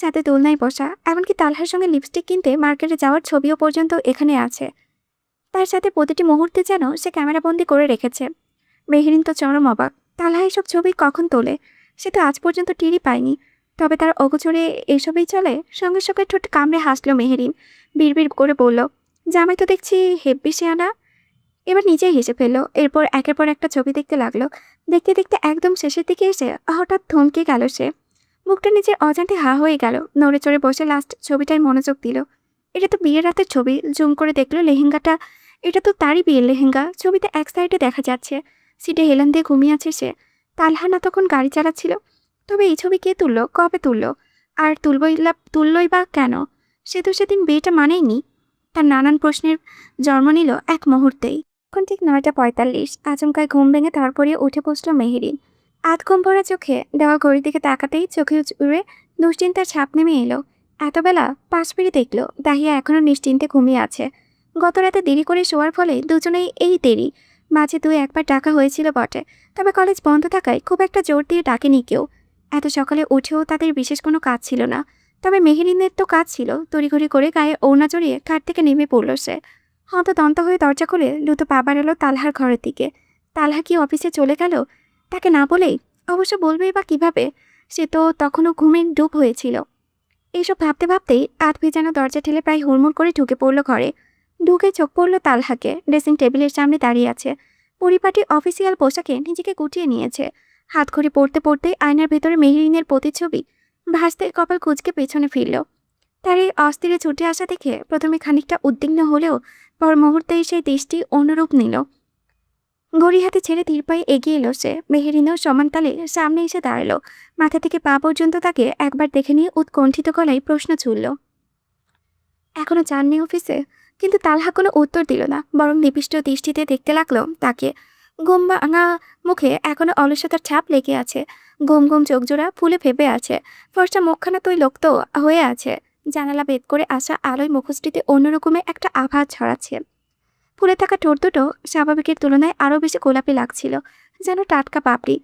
Speaker 1: সাথে দোলনায় বসা, এমনকি তালহার সঙ্গে লিপস্টিক কিনতে মার্কেটে যাওয়ার ছবিও পর্যন্ত এখানে আছে। তার সাথে প্রতিটি মুহূর্তে যেন সে ক্যামেরাবন্দি করে রেখেছে। মেহেরিন তো চরম অবাক। তালহা এসব ছবি কখন তোলে? সে তো আজ পর্যন্ত টিরই পায়নি। তবে তার অগোচরে এসবই চলে। সঙ্গে সঙ্গে ঠোঁট কামড়ে হাসলো মেহেরিন। বিড়বিড় করে বলল, জামাই তো দেখছি হেব্বি শেয়ানা। এবার নিজেই হেসে ফেললো। এরপর একের পর একটা ছবি দেখতে লাগলো। দেখতে দেখতে একদম শেষের দিকে এসে হঠাৎ থমকে গেল সে। মুখটা নিজের অজান্তে হা হয়ে গেল। নড়ে চড়ে বসে লাস্ট ছবিটায় মনোযোগ দিল। এটা তো বিয়ের রাতের ছবি। জুম করে দেখলো লেহেঙ্গাটা। এটা তো তারই বিয়ের লেহেঙ্গা। ছবিতে এক সাইডে দেখা যাচ্ছে সিটে হেলান দিয়ে ঘুমিয়ে আছে সে। তালহা না তখন গাড়ি চালাচ্ছিল। তবে এই ছবি কে তুললো, কবে তুললো, আর তুললই বা কেন? সে তো সেদিন বিয়েটা মানেইনি। তার নানান প্রশ্নের জন্ম নিল এক মুহূর্তেই। এখন ঠিক 9:45। আচমকায় ঘুম ভেঙে তারপরে উঠে বসলো মেহেরিন। আধ ঘুম ভরা চোখে দেওয়া ঘড়ির দিকে তাকাতেই চোখে উড়ে দুশ্চিন্তার ছাপ নেমে এলো। এতবেলা পাশ ফিরে দেখলো দাহিয়া এখনো নিশ্চিন্তে ঘুমিয়ে আছে। গত রাতে দেরি করে শোয়ার ফলে দুজনেই এই দেরি। মাঝে 2-1বার ডাকা হয়েছিল বটে, তবে কলেজ বন্ধ থাকায় খুব একটা জোর দিয়ে ডাকেনি কেউ। এত সকালে উঠেও তাদের বিশেষ কোনো কাজ ছিল না। তবে মেহেরিনের তো কাজ ছিল। তড়িঘড়ি করে গায়ে ওড়না জড়িয়ে খাট থেকে নেমে পড়ল সে। হন্তদন্ত হয়ে দরজা খুলে দ্রুত পা বাড়ালো তালহার ঘরের দিকে। তালহা কি অফিসে চলে গেল? তাকে না বলেই? অবশ্য বলবেই বা কিভাবে? সে তো তখনও ঘুমে ডুব হয়েছিল। এইসব ভাবতে ভাবতেই আধ ভেজানো দরজা ঠেলে প্রায় হুড়মুড় করে ঢুকে পড়ল ঘরে। ঢুকে চোখ পড়ল তালহাকে। ড্রেসিং টেবিলের সামনে দাঁড়িয়ে আছে। পরিপাটি অফিসিয়াল পোশাকে নিজেকে গুটিয়ে নিয়েছে। হাত ঘড়ি পড়তে পড়তেই আয়নার ভেতরে মেহেরিনের প্রতিচ্ছবি ভাসতে কপাল কুঁচকে পেছনে ফিরল। তার এই অস্থিরে ছুটে আসা দেখে প্রথমে খানিকটা উদ্বিগ্ন হলেও পর মুহূর্তেই সেই দৃষ্টি অন্যরূপ নিল। ঘড়ি হাতে ছেড়ে ধীর পায়ে এগিয়ে এলো সে। মেহেরিনও সমান তালে সামনে এসে দাঁড়ালো। মাথা থেকে পা পর্যন্ত তাকে একবার দেখে নিয়ে উৎকণ্ঠিত গলায় প্রশ্ন ছুড়ল, এখনো যাননি অফিসে? কিন্তু তালহা কোনো উত্তর দিল না, বরং নিবিষ্ট দৃষ্টিতে দেখতে লাগলো তাকে। ঘুম ভাঙা মুখে এখনো অলসতার ছাপ লেগে আছে। ঘুম ঘুম চোখজোড়া ফুলে ফেপে আছে। ফর্সা মুখখানা তৈলক্ত হয়ে আছে। জানালা ভেদ করে আসা আলোয় মুখশ্রীতে অন্যরকমের একটা আভা ছড়াচ্ছে। ফুলে থাকা ঠোঁট দুটো স্বাভাবিকের তুলনায় আরও বেশি গোলাপি লাগছিল, যেন টাটকা পাপড়ি।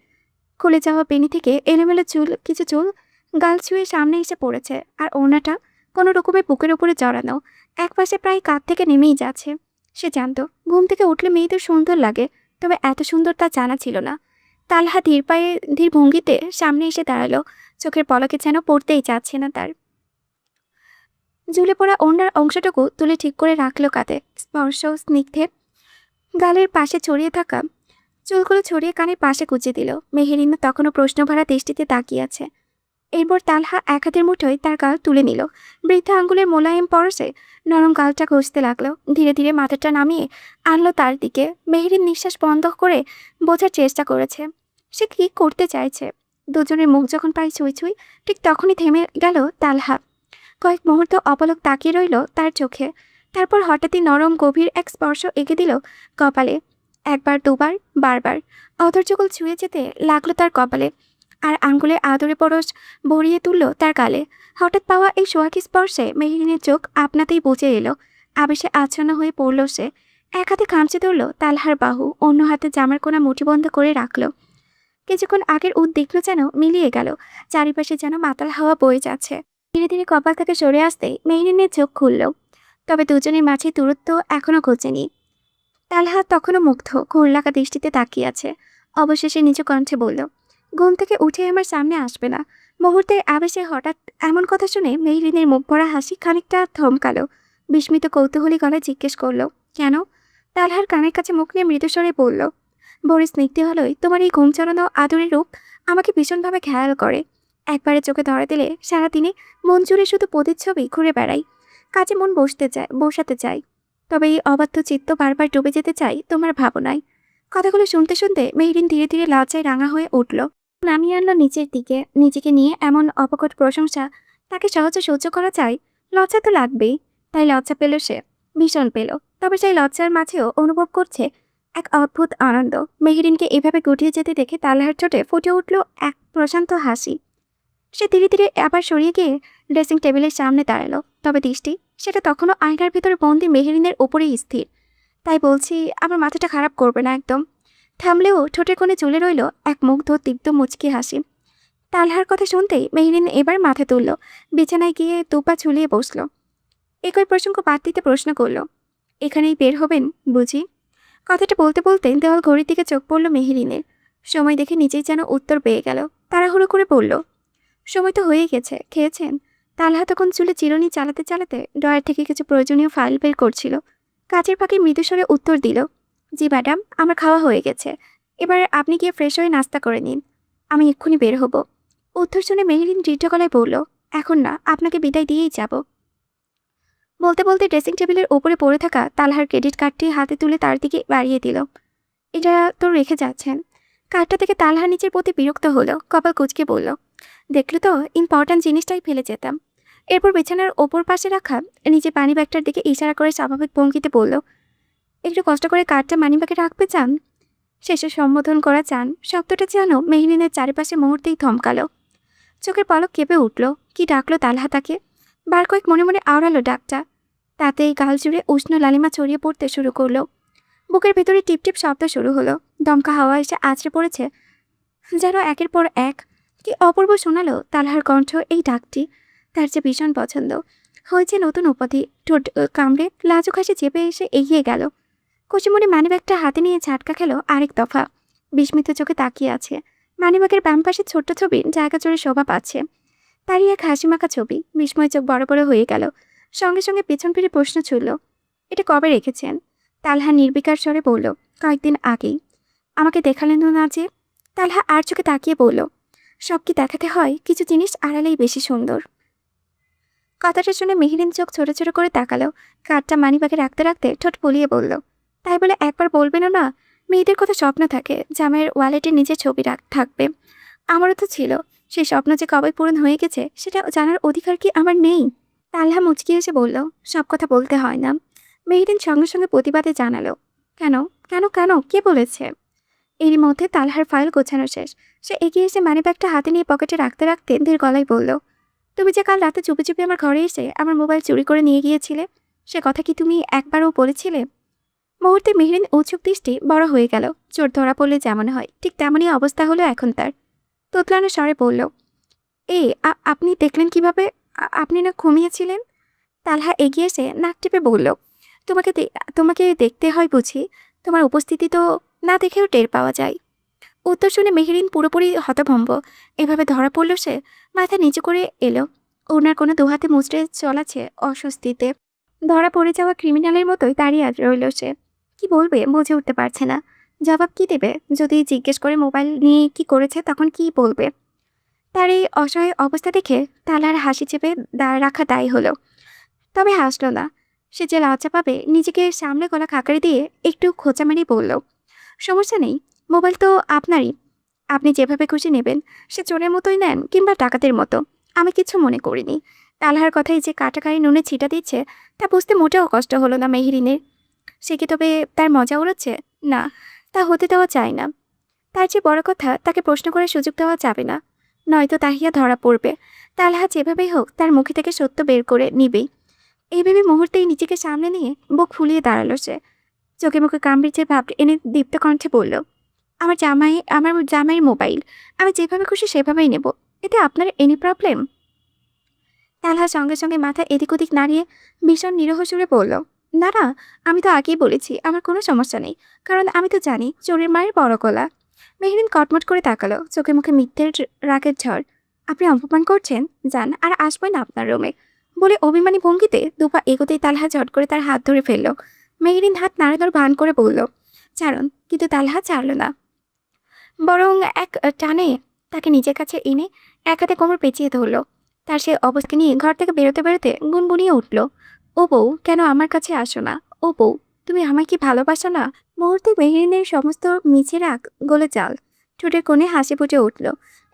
Speaker 1: খুলে যাওয়া বেনি থেকে এলোমেলো কিছু চুল গাল ছুঁয়ে সামনে এসে পড়েছে। আর ওড়নাটা কোনো রকমের বুকের উপরে জড়ানো, একপাশে প্রায় কাঁধ থেকে নেমেই যাচ্ছে। সে জানত ঘুম থেকে উঠলে মেয়েদের সুন্দর লাগে, তবে এত সুন্দর তা জানা ছিল না। তালহা ধীর পায়ে ধীর ভঙ্গিতে সামনে এসে দাঁড়ালো। চোখের পলকে যেন পড়তেই চাচ্ছে না তার। ঝুলে পড়া ওড়নার অংশটুকু তুলে ঠিক করে রাখলো কাঁধে। স্পর্শ স্নিগ্ধে গালের পাশে ছড়িয়ে থাকা চুলগুলো ছড়িয়ে কানের পাশে কুঁচে দিল। মেহেরিনা তখনও প্রশ্নভরা দৃষ্টিতে তাকিয়ে আছে। এরপর তালহা এক হাতের মুঠোয় তার গাল তুলে নিল। বৃদ্ধা আঙ্গুলের মোলায়েম পরশে নরম গালটা ঘষতে লাগলো। ধীরে ধীরে মাথাটা নামিয়ে আনলো তার দিকে। মেহেরিন নিঃশ্বাস বন্ধ করে বোঝার চেষ্টা করেছে সে কি করতে চাইছে। দুজনের মুখ যখন প্রায় ছুঁই ছুঁই, ঠিক তখনই থেমে গেল তালহা। কয়েক মুহূর্ত অপলক তাকিয়ে রইল তার চোখে। তারপর হঠাৎই নরম গভীর এক স্পর্শ এঁকে দিল কপালে। একবার, দুবার, বারবার অধৈর্যকুল ছুঁয়ে যেতে লাগলো তার কপালে। আর আঙ্গুলের আদরে পরশ ভরিয়ে তুলল তার গালে। হঠাৎ পাওয়া এই সোহাগী স্পর্শে মেহেরিনের চোখ আপনাতেই বুঝে এলো। আবেশে আচ্ছন্ন হয়ে পড়ল সে। এক হাতে খামচে ধরল তালহার বাহু, অন্য হাতে জামার কোনা মুঠিবন্ধ করে রাখলো। কিছুক্ষণ আগের উদ্বিগ্ন যেন মিলিয়ে গেল। চারিপাশে যেন মাতাল হাওয়া বয়ে যাচ্ছে। ধীরে ধীরে কপাল থেকে সরে আসতেই মেহেরিনের চোখ খুলল। তবে দুজনের মাঝে দূরত্ব এখনো ঘোচেনি। তালহা তখনও মুগ্ধ ঘোর লাগা দৃষ্টিতে তাকিয়ে আছে। অবশেষে নিজ কণ্ঠে বলল, ঘুম থেকে উঠে আমার সামনে আসবে না? মুহূর্তের আবেশে হঠাৎ এমন কথা শুনে মেহরিনের মুখ ভরা হাসি খানিকটা থমকালো। বিস্মিত কৌতূহলী গলায় জিজ্ঞেস করল, কেন? তালহার কানের কাছে মুখ নিয়ে মৃদুস্বরে বলল, ভোরে স্নিগ্ধ হলোই তোমার এই ঘুম চড়ানো আদরের রূপ আমাকে ভীষণভাবে খেয়াল করে। একবারে চোখে ধরা দিলে সারাদিনে মন জুড়ে শুধু প্রতিচ্ছবি ঘুরে বেড়াই। কাজে মন বসাতে চাই, তবে এই অবাধ্য চিত্ত বারবার ডুবে যেতে চাই তোমার ভাবনায়। কথাগুলো শুনতে শুনতে মেহরিন ধীরে ধীরে লজ্জায় রাঙা হয়ে উঠল। নামিয়ে আনলো নিচের দিকে। নিজেকে নিয়ে এমন অপকট প্রশংসা তাকে সহজে সহ্য করা যায়? লজ্জা তো লাগবেই। তাই লজ্জা পেল সে, ভীষণ পেল। তবে সেই লজ্জার মাঝেও অনুভব করছে এক অদ্ভুত আনন্দ। মেহরিনকে এভাবে গুটিয়ে যেতে দেখে তালহার ঠোঁটে ফুটে উঠল এক প্রশান্ত হাসি। সে ধীরে ধীরে আবার সরিয়ে গিয়ে ড্রেসিং টেবিলের সামনে দাঁড়ালো, তবে দৃষ্টি সেটা তখনও আয়নার ভিতরে বন্দি মেহরিনের ওপরেই স্থির। তাই বলছি, আমার মাথাটা খারাপ করবে না একদম। থামলেও ঠোঁটের কোণে চলে রইল এক মুগ্ধ তীব্র মুচকি হাসি। তালহার কথা শুনতেই মেহরিন এবার মাথা তুলল, বিছানায় গিয়ে দুপা ঝুলিয়ে বসল। একই প্রসঙ্গ বাদ দিতে প্রশ্ন করল, এখানেই বের হবেন বুঝি? কথাটা বলতে বলতে দেওয়াল ঘড়ির দিকে চোখ পড়ল মেহরিনের। সময় দেখে নিজেই যেন উত্তর পেয়ে গেল। তাড়াহুড়ো করে বলল, সময় তো হয়ে গেছে, খেয়েছেন? তালহা তখন চুলে চিরুনি চালাতে চালাতে ড্রয়ার থেকে কিছু প্রয়োজনীয় ফাইল বের করছিল। কাজের ফাঁকে মৃদুস্বরে উত্তর দিল, জি ম্যাডাম, আমার খাওয়া হয়ে গেছে। এবার আপনি গিয়ে ফ্রেশ হয়ে নাস্তা করে নিন, আমি এক্ষুনি বের হব। উত্তর শুনে মেহরিন দৃঢ় গলায় বলল, এখন না, আপনাকে বিদায় দিয়েই যাব। বলতে বলতে ড্রেসিং টেবিলের ওপরে পড়ে থাকা তালহার ক্রেডিট কার্ডটি হাতে তুলে তার দিকে বাড়িয়ে দিল। এটা তো রেখে যাচ্ছেন? কার্ডটা থেকে তালহা নিচের প্রতি বিরক্ত হলো, কপাল কুঁচকে বলল, দেখলে তো, ইম্পর্ট্যান্ট জিনিসটাই ফেলে যেতাম। এরপর বিছানার ওপর পাশে রাখা নিজে পানি ব্যাগটার দিকে ইশারা করে স্বাভাবিক ভঙ্গিতে বলল, একটু কষ্ট করে কার্ডটা মানি ব্যাগে রাখবে চান? শেষে সম্বোধন করা চান শব্দটা যেন মেহরিনের চারিপাশে মুহূর্তেই থমকালো। চোখের পলক কেঁপে উঠল। কি ডাকলো তালহা তাকে? বার কয়েক মনে মনে আওড়ালো ডাকটা। তাতেই গাল জুড়ে উষ্ণ লালিমা ছড়িয়ে পড়তে শুরু করলো। বুকের ভেতরে টিপ টিপ শব্দ শুরু হলো। দমকা হাওয়া এসে আছড়ে পড়েছে যেন একের পর এক। কি অপূর্ব শোনালো তালহার কণ্ঠ এই ডাকটি। তার যে ভীষণ পছন্দ হয়েছে নতুন উপাধি। ঠোঁট কামড়ে লাজুক হাসি চেপে এসে এগিয়ে গেল। কচিমণি মানিব্যাগটা হাতে নিয়ে ঝাটকা খেলো আরেক দফা। বিস্মিত চোখে তাকিয়ে আছে। মানিব্যাগের বাম পাশে ছোট্ট ছবি জায়গা জুড়ে শোভা পাচ্ছে। তারই এক হাসি মাখা ছবি। বিস্ময় চোখ বড় বড় হয়ে গেল। সঙ্গে সঙ্গে পেছন ফিরে প্রশ্ন ছুড়ল, এটা কবে রেখেছেন? তালহা নির্বিকার স্বরে বলল, কয়েকদিন আগেই। আমাকে দেখালেন না যে? তালহা আর চোখে তাকিয়ে বলল, সব কি দেখাতে হয়? কিছু জিনিস আড়ালেই বেশি সুন্দর। কথাটা শুনে মেহরিন চোখ ছোট ছোট করে তাকালো। কার্ডটা মানিব্যাগে রাখতে রাখতে ঠোঁট ফুলিয়ে বলল, তাই বলে একবার বলবেনও না? মেয়েদের কথা স্বপ্ন থাকে জামাইয়ের ওয়ালেটে নিজের ছবি থাকবে। আমারও তো ছিল। সেই স্বপ্ন যে কবে পূরণ হয়ে গেছে সেটা জানার অধিকার কি আমার নেই? তালহা মুচকি এসে বলল, সব কথা বলতে হয় না। মেহরিন সঙ্গে সঙ্গে প্রতিবাদে জানালো, কেন কেন কেন, কে বলেছে? এরই মধ্যে তালহার ফাইল গোছানো শেষ। সে এগিয়ে এসে মানিব্যাগটা হাতে নিয়ে পকেটে রাখতে রাখতে ধীর গলায় বলল, তুমি যে কাল রাতে চুপি চুপি আমার ঘরে এসে আমার মোবাইল চুরি করে নিয়ে গিয়েছিলে, সে কথা কি তুমি একবারও বলেছিলে? মুহূর্তে মেহরিন উৎসুক দৃষ্টি বড় হয়ে গেল। চোর ধরা পড়লে যেমন হয় ঠিক তেমনই অবস্থা হলো এখন তার। তোতলানো স্বরে বলল, আপনি দেখলেন কিভাবে? আপনি না ঘুমিয়েছিলেন? তালহা এগিয়ে এসে নাক টিপে বলল, তোমাকে দেখতে হয় বুঝি? তোমার উপস্থিতি তো না দেখেও টের পাওয়া যায়। উত্তর শুনে মেহরিন পুরোপুরি হতভম্ব। এভাবে ধরা পড়ল সে। মাথা নিচু করে এলো। ওনার কোনো দুহাতে মুচড়ে চলাছে অস্বস্তিতে। ধরা পড়ে যাওয়া ক্রিমিনালের মতোই দাঁড়িয়ে রইল সে। কি বলবে বুঝে উঠতে পারছে না। জবাব কি দেবে? যদি জিজ্ঞেস করে মোবাইল নিয়ে কি করেছে তখন কি বলবে? তার এই অসহায় অবস্থা দেখে তালার হাসি চেপে রাখা দায়ী হলো। তবে হাসল না। সে যে লজ্জা পাবে নিজেকে সামলে গলা খাকারি দিয়ে একটু খোঁচা মারিয়ে বলল, সমস্যা নেই, মোবাইল তো আপনারই। আপনি যেভাবে খুশি নেবেন। সে চোরের মতোই নেন কিংবা ডাকাতের মতো, আমি কিছু মনে করিনি। তালহার কথাই যে কাটাকারি নুনে ছিটা দিচ্ছে তা বুঝতে মোটেও কষ্ট হলো না মেহরিনের। সে কি তবে তার মজা উড়াচ্ছে? না, তা হতে দেওয়া চায় না। তার চেয়ে বড় কথা, তাকে প্রশ্ন করার সুযোগ দেওয়া যাবে না, নয়তো তাহিয়া ধরা পড়বে। তালহা যেভাবেই হোক তার মুখে থেকে সত্য বের করে নিবেই। এই ভেবে মুহূর্তেই নিজেকে সামনে নিয়ে বুক ফুলিয়ে দাঁড়ালো সে। চোখে মুখে কামড়িছে ভাব এনে দীপ্ত কণ্ঠে বলল, আমার জামাইয়ের মোবাইল, আমি যেভাবে খুশি সেভাবেই নেব। এতে আপনার এনি প্রবলেম? তালহা সঙ্গে সঙ্গে মাথা এদিক ওদিক নাড়িয়ে ভীষণ নিরহ সুরে বলল, না না, আমি তো আগেই বলেছি আমার কোনো সমস্যা নেই, কারণ আমি তো জানি চোরের মায়ের বড় গলা। মেহরিন কটমট করে তাকালো, চোখে মুখে মিথ্যের রাগের ঝড়। আপনি অপমান করছেন, যান আর আসবেন না আপনার রুমে, বলে অভিমানী ভঙ্গিতে দুপা এগোতেই তালহা ঝট করে তার হাত ধরে ফেলল। মেহরিন হাত নাড়ানোর ভান করে বলল, ছাড়ুন, কিন্তু তালহা ছাড়ল না। বরং এক টানে তাকে নিজের কাছে এনে এক হাতে কোমর পেঁচিয়ে ধরল। তার সেই অবস্থা নিয়ে ঘর থেকে বেরোতে বেরোতে গুনগুনিয়ে উঠল, ও বউ, কেন আমার কাছে আসো না? ও বউ, তুমি আমায় কি ভালোবাসো না? মুহূর্তে মেহেরিনের সমস্ত মিছে রাগ গলে চাল, ঠোঁটের কোণে হাসি ফুটে উঠল।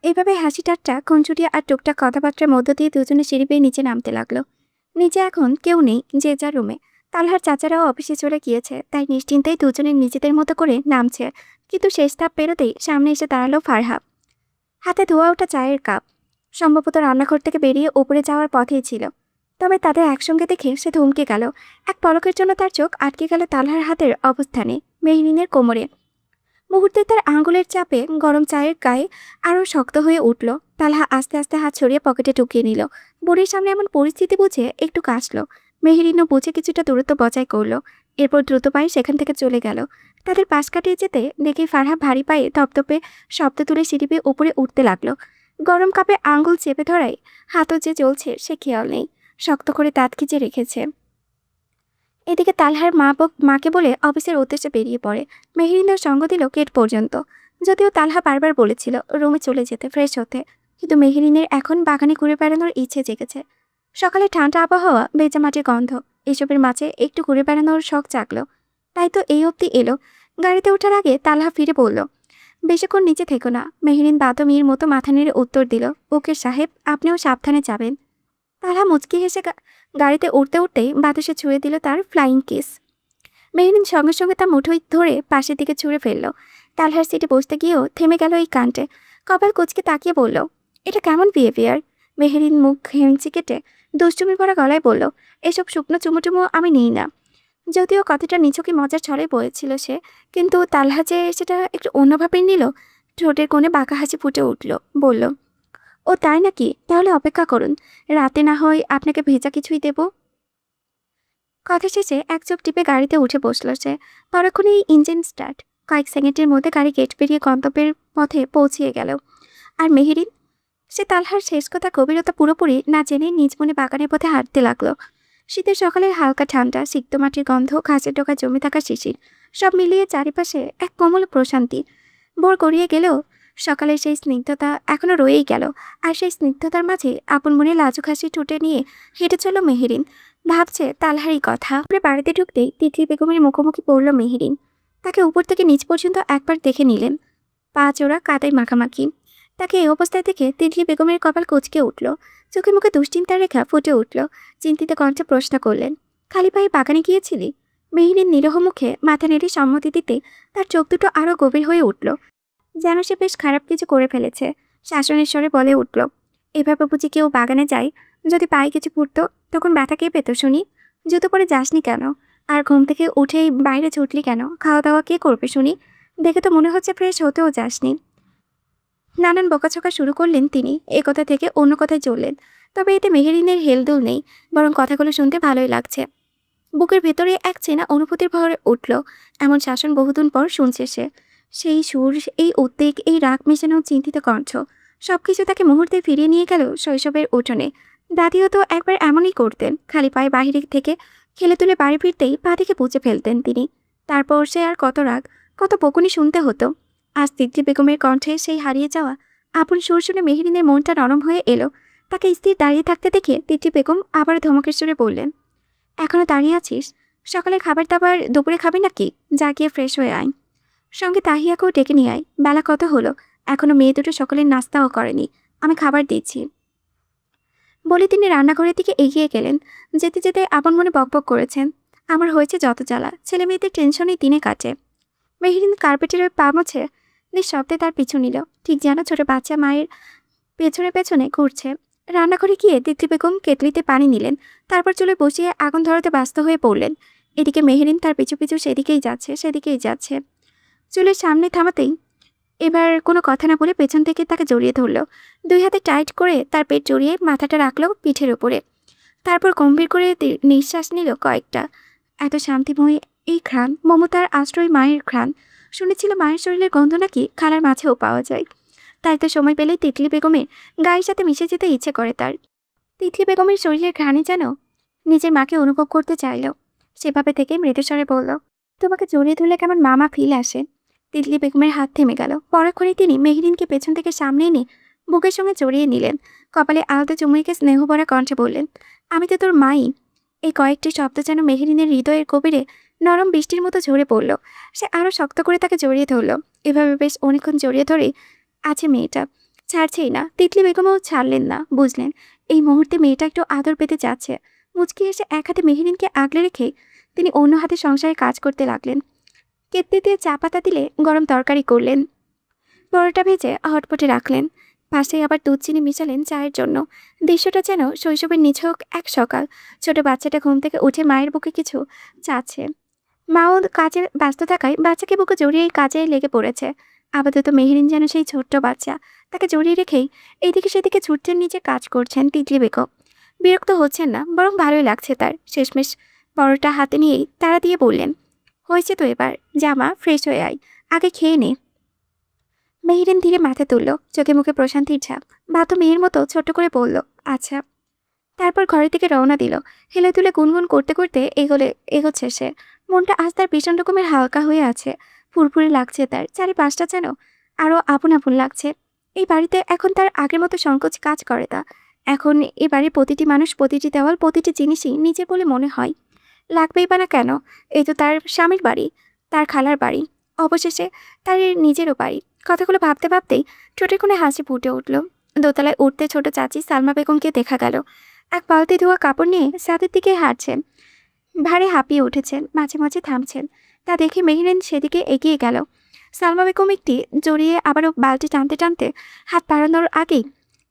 Speaker 1: এইভাবে হাসি ঠাট্টা, খুনসুটি আর টুকটাক কথাবার্তার মধ্য দিয়ে দুজনে সিঁড়ি বেয়ে নিচে নামতে লাগলো। নিচে এখন কেউ নেই, যে যার রুমে। তালহার চাচারাও অফিসে চলে গিয়েছে, তাই নিশ্চিন্তেই দুজনে নিজেদের মতো করে নামছে। কিন্তু শেষ ধাপ পেরোতেই সামনে এসে দাঁড়ালো ফারহা, হাতে ধোয়া ওঠা চায়ের কাপ। সম্ভবত রান্নাঘর থেকে বেরিয়ে উপরে যাওয়ার পথেই ছিল। তবে তাদের একসঙ্গে দেখে সে থমকে গেল। এক পলকের জন্য তার চোখ আটকে গেল তালহার হাতের অবস্থানে, মেহরিনের কোমরে। মুহূর্তে তার আঙুলের চাপে গরম চায়ের গায়ে আরও শক্ত হয়ে উঠল। তালহা আস্তে আস্তে হাত ছড়িয়ে পকেটে ঢুকিয়ে নিল। বুড়ির সামনে এমন পরিস্থিতি বুঝে একটু কাশল। মেহরিনও বুঝে কিছুটা দূরত্ব বজায় করল। এরপর দ্রুত পায়ে সেখান থেকে চলে গেল। তাদের পাশ কাটিয়ে যেতে দেখে ফারহা ভারী পায়ে ধপধপে শব্দ তুলে সিঁড়ি বেয়ে উপরে উঠতে লাগলো। গরম কাপে আঙুল চেপে ধরায় হাতও যে জ্বলছে সে খেয়াল নেই, শক্ত করে দাঁত খিচে রেখেছে। এদিকে তালহার মাকে বলে অফিসের উদ্দেশ্যে বেরিয়ে পড়ে। মেহরিনের সঙ্গ দিল গেট পর্যন্ত। যদিও তালহা বারবার বলেছিল রুমে চলে যেতে, ফ্রেশ হতে, কিন্তু মেহরিনের এখন বাগানে ঘুরে বেড়ানোর ইচ্ছে জেগেছে। সকালে ঠান্ডা আবহাওয়া, ভেজা মাটির গন্ধ, এসবের মাঝে একটু ঘুরে বেড়ানোর শখ জাগলো। তাই তো এই অবধি এলো। গাড়িতে ওঠার আগে তালহা ফিরে বলল, বেশিক্ষণ নিচে থেকো না। মেহরিন বাদমির মতো মাথা নেড়ে উত্তর দিল, ওকে সাহেব, আপনিও সাবধানে যাবেন। তালহা মুচকি হেসে গাড়িতে উঠতে উঠতেই বাতাসে ছুঁয়ে দিল তার ফ্লাইং কিস। মেহরিন সঙ্গে সঙ্গে তা মুঠোই ধরে পাশের দিকে ছুঁড়ে ফেলল। তালহার সিটে বসতে গিয়েও থেমে গেল এই কাণ্ডে। কপাল কুচকে তাকিয়ে বলল, এটা কেমন বিহেভিয়ার? মেহরিন মুখ হেঁচি কেটে দুষ্টুমি ভরা গলায় বলল, এসব শুকনো চুমুটুমু আমি নিই না। যদিও কথাটা নিছকই মজার ছলে বলেছিল সে, কিন্তু তালহা যে সেটা একটু অন্যভাবে নিল। ঠোঁটের কোণে বাঁকা হাসি ফুটে উঠল, বলল, ও তাই নাকি? তাহলে অপেক্ষা করুন, রাতে না হয় আপনাকে ভেজা কিছুই দেব। কথা শেষে এক চোখ টিপে গাড়িতে উঠে বসল সে। পরক্ষণেই ইঞ্জিন স্টার্ট। কয়েক সেকেন্ডের মধ্যে গাড়ি গেট পেরিয়ে গন্তব্যের পথে পৌঁছিয়ে গেল। আর মেহেরিন, সে তালহার শেষ কথা গভীরতা পুরোপুরি না জেনে নিজ মনে বাগানের পথে হাঁটতে লাগলো। শীতের সকালের হালকা ঠান্ডা, সিক্ত মাটির গন্ধ, ঘাসের ডোকায় জমে থাকা শিশির, সব মিলিয়ে চারিপাশে এক কোমল প্রশান্তি। ভোর গড়িয়ে গেলেও সকালের সেই স্নিগ্ধতা এখনো রয়েই গেল। আর সেই স্নিগ্ধতার মাঝে আপন মনে লাজুক হাসি ঠোঁটে নিয়ে হেঁটে চলল মেহেরিন। ভাবছে তালহারই কথা। বাড়িতে ঢুকতেই তিথি বেগমের মুখোমুখি পড়ল মেহেরিন। তাকে উপর থেকে নিচ পর্যন্ত একবার দেখে নিলেন, পা চোরা কাদায় মাখামাখি। তাকে এই অবস্থায় দেখে তিতলি বেগমের কপাল কুঁচকে উঠল। চোখে মুখে দুশ্চিন্তার রেখা ফুটে উঠল। চিন্তিত কণ্ঠে প্রশ্ন করলেন, খালি পায়ে বাগানে গিয়েছিলি? মেহেরিন নিরহ মুখে মাথা নেড়ে সম্মতি দিতে তার চোখ দুটো আরও গভীর হয়ে উঠল, যেন সে বেশ খারাপ কিছু করে ফেলেছে। শাসনের স্বরে বলে উঠল, এভাবে বুঝি কেউ বাগানে যায়? যদি পায়ে কিছু ফুটতো তখন ব্যথা কে পেত শুনি? জুতো পরে যাসনি কেন? আর ঘুম থেকে উঠেই বাইরে ছুটলি কেন? খাওয়া দাওয়া কে করবে শুনি? দেখে তো মনে হচ্ছে ফ্রেশ হতেও যাসনি। নানান বকাঝকা শুরু করলেন তিনি। এ কথা থেকে অন্য কথায় চললেন। তবে এতে মেহেরিনের হেলদোল নেই, বরং কথাগুলো শুনতে ভালোই লাগছে। বুকের ভেতরে এক চেনা অনুভূতির ভরে উঠল। এমন শাসন বহুদিন পর শুনছে সে। সেই সুর, এই উদ্বেগ, এই রাগ মেশানো চিন্তিত কণ্ঠ, সবকিছু তাকে মুহূর্তে ফিরিয়ে নিয়ে গেল শৈশবের উঠোনে। দাদিও তো একবার এমনই করতেন। খালি পায়ে বাহিরে থেকে খেলে তুলে বাড়ি ফিরতেই পা থেকে পুঁচে ফেলতেন তিনি। তারপর সে আর কত রাগ, কত বকুনি শুনতে হতো। আজ তিতলি বেগমের কণ্ঠে সেই হারিয়ে যাওয়া আপন সুর শুনে মেহেরিনের মনটা নরম হয়ে এলো। তাকে স্থির দাঁড়িয়ে থাকতে দেখে তিতলি বেগম আবার ধমকের সুরে বললেন, এখনো দাঁড়িয়ে আছিস? সকালের খাবার দাবার দুপুরে খাবি নাকি? যা গিয়ে ফ্রেশ হয়ে আয়। সঙ্গে তাহিয়াকেও ডেকে নিয়ে আয়। বেলা কত হলো, এখনো মেয়ে দুটো সকালের নাস্তাও করেনি। আমি খাবার দিচ্ছি। বলে তিনি রান্নাঘরের দিকে এগিয়ে গেলেন। যেতে যেতে আপন মনে বকবক করেছেন, আমার হয়েছে যত জ্বালা, ছেলে মেয়েদের টেনশনেই দিনে কাটে। মেহেরিন কার্পেটের ওই পা মুছে নিঃশব্দে তার পিছু নিল, ঠিক যেন ছোট বাচ্চা মায়ের পেছনে পেছনে ঘুরছে। রান্নাঘরে গিয়ে তিতলি বেগম কেটলিতে পানি নিলেন। তারপর চুলে বসিয়ে আগুন ধরাতে ব্যস্ত হয়ে পড়লেন। এদিকে মেহেরিন তার পিছু পিছু সেদিকেই যাচ্ছে। চুলের সামনে থামাতেই এবার কোনো কথা না বলে পেছন থেকে তাকে জড়িয়ে ধরল। দুই হাতে টাইট করে তার পেট জড়িয়ে মাথাটা রাখলো পিঠের উপরে। তারপর গম্ভীর করে নিঃশ্বাস নিল কয়েকটা। এত শান্তিময় এই ঘ্রাণ, মমতার আশ্রয় মায়ের ঘ্রাণ। শুনেছিল মায়ের শরীরের গন্ধ নাকি খালার মাঝেও পাওয়া যায়। তাই তো সময় পেলেই তিতলি বেগমের গায়ের সাথে মিশে যেতে ইচ্ছে করে তার। তিতলি বেগমের শরীরের ঘ্রাণে যেন নিজের মাকে অনুভব করতে চাইল। সেভাবে থেকে মৃদুস্বরে বলল, তোমাকে জড়িয়ে ধরলে কেমন মামা ফিল আসে। তিতলি বেগমের হাত থেমে গেল। পরক্ষণেই তিনি মেহরিনকে পেছন থেকে সামনে এনে বুকের সঙ্গে জড়িয়ে নিলেন। কপালে আলতো চুমু রেখে স্নেহভরা কণ্ঠে বললেন, আমি তো তোর মাই। এই কয়েকটি শব্দ যেন মেহরিনের হৃদয়ের গভীরে নরম বৃষ্টির মতো ঝরে পড়ল। সে আরো শক্ত করে তাকে জড়িয়ে ধরল। এভাবে বেশ অনেকক্ষণ জড়িয়ে ধরে আছে মেয়েটা, ছাড়ছেই না। তিতলি বেগমও ছাড়লেন না। বুঝলেন এই মুহূর্তে মেয়েটা একটু আদর পেতে যাচ্ছে। মুচকি এসে এক হাতে মেহরিনকে আগলে রেখে তিনি অন্য হাতে সংসারে কাজ করতে লাগলেন। কেতলি দিয়ে চা পাতা দিলে গরম তরকারি করলেন, পরোটা ভেজে হটপটে রাখলেন। পাশেই আবার দুধ চিনি মিশালেন চায়ের জন্য। দৃশ্যটা যেন শৈশবের নিছক এক সকাল। ছোট বাচ্চাটা ঘুম থেকে উঠে মায়ের বুকে কিছু চাচ্ছে। মাও কাজে ব্যস্ত থাকায় বাচ্চাকে বুকে জড়িয়ে কাজে লেগে পড়েছে। আপাতত মেহরিন যেন সেই ছোট্ট বাচ্চা, তাকে জড়িয়ে রেখেই এইদিকে সেদিকে ছুটছেন, নিজে কাজ করছেন তিতলি বেগম। বিরক্ত হচ্ছেন না, বরং ভালোই লাগছে তার। শেষমেশ পরোটা হাতে নিয়েই তাড়া দিয়ে বললেন, হয়েছে তো এবার, জামা ফ্রেশ হয়ে আয়, আগে খেয়ে নে। মেহরিন ধীরে মাথা তুলল, চোখে মুখে প্রশান্তির ছাপ। বাতো মেয়ের মতো ছোট্ট করে বলল, আচ্ছা। তারপর ঘরের দিকে রওনা দিল। হেলে তুলে গুনগুন করতে করতে এগোচ্ছে সে। মনটা আজ তার ভীষণ রকমের হালকা হয়ে আছে। ফুরফুরে লাগছে তার। চারিপাশটা যেন আরো আপন আপন লাগছে। এই বাড়িতে এখন তার আগের মতো সংকোচ কাজ করে তা। এখন এ বাড়ির প্রতিটি মানুষ, প্রতিটি দেওয়াল, প্রতিটি জিনিসই নিজের বলে মনে হয়। লাগবেই বা না কেন? এই তো তার স্বামীর বাড়ি, তার খালার বাড়ি, অবশেষে তার নিজেরও বাড়ি। কথাগুলো ভাবতে ভাবতেই ঠোঁটের কোণে হাসি ফুটে উঠল। দোতলায় উঠতে ছোট চাচি সালমা বেগমকে দেখা গেল। এক বালতি ধোয়া কাপড় নিয়ে ছাদের দিকে হাঁটছেন। ভারে হাঁপিয়ে উঠেছেন, মাঝে মাঝে থামছেন। তা দেখে মেহরিন সেদিকে এগিয়ে গেল। সালমা বেগম একটি জড়িয়ে আবারও বালতি টানতে টানতে হাত বাড়ানোর আগেই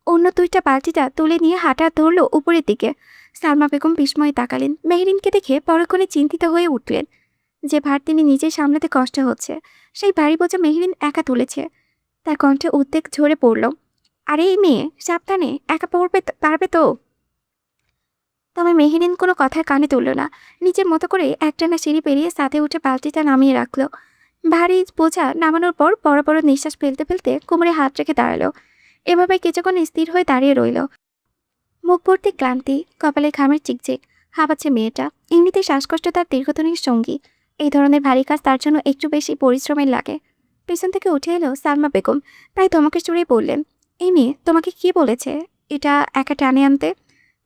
Speaker 1: অন্য দুইটা বালতিটা তুলে নিয়ে হাঁটা ধরল উপরের দিকে। সালমা বেগম বিস্ময়ে তাকালেন। মেহরিনকে দেখে পরক্ষণে চিন্তিত হয়ে উঠলেন। যে ভার তিনি নিজে সামলাতে কষ্ট হচ্ছে, সেই ভারী বোঝা মেহরিন একা তুলেছে। তার কণ্ঠে উদ্বেগ ঝরে পড়ল। আরে এই মেয়ে, সাবধানে, একা পারবে তো? তবে মেহরিন কোনো কথার কানে তুলল না। নিজের মতো করে একটানা সিঁড়ি পেরিয়ে সাথে উঠে বালতিটা নামিয়ে রাখলো। ভারী বোঝা নামানোর পর বড় বড় নিঃশ্বাস ফেলতে ফেলতে কোমরে হাত রেখে দাঁড়ালো। এভাবে কিছুক্ষণ স্থির হয়ে দাঁড়িয়ে রইল। মুখ ভর্তি ক্লান্তি, কপালে ঘামের চিকচিক, হাঁপাচ্ছে মেয়েটা। এমনিতেই শ্বাসকষ্ট তার দীর্ঘদিনের সঙ্গী। এই ধরনের ভারী কাজ তার জন্য একটু বেশি পরিশ্রমের লাগে। পেছন থেকে উঠে এলো সালমা বেগম। প্রায় ধমকে চড়েই বললেন, এই মেয়ে তোমাকে কি বলেছে এটা একা টানে আনতে?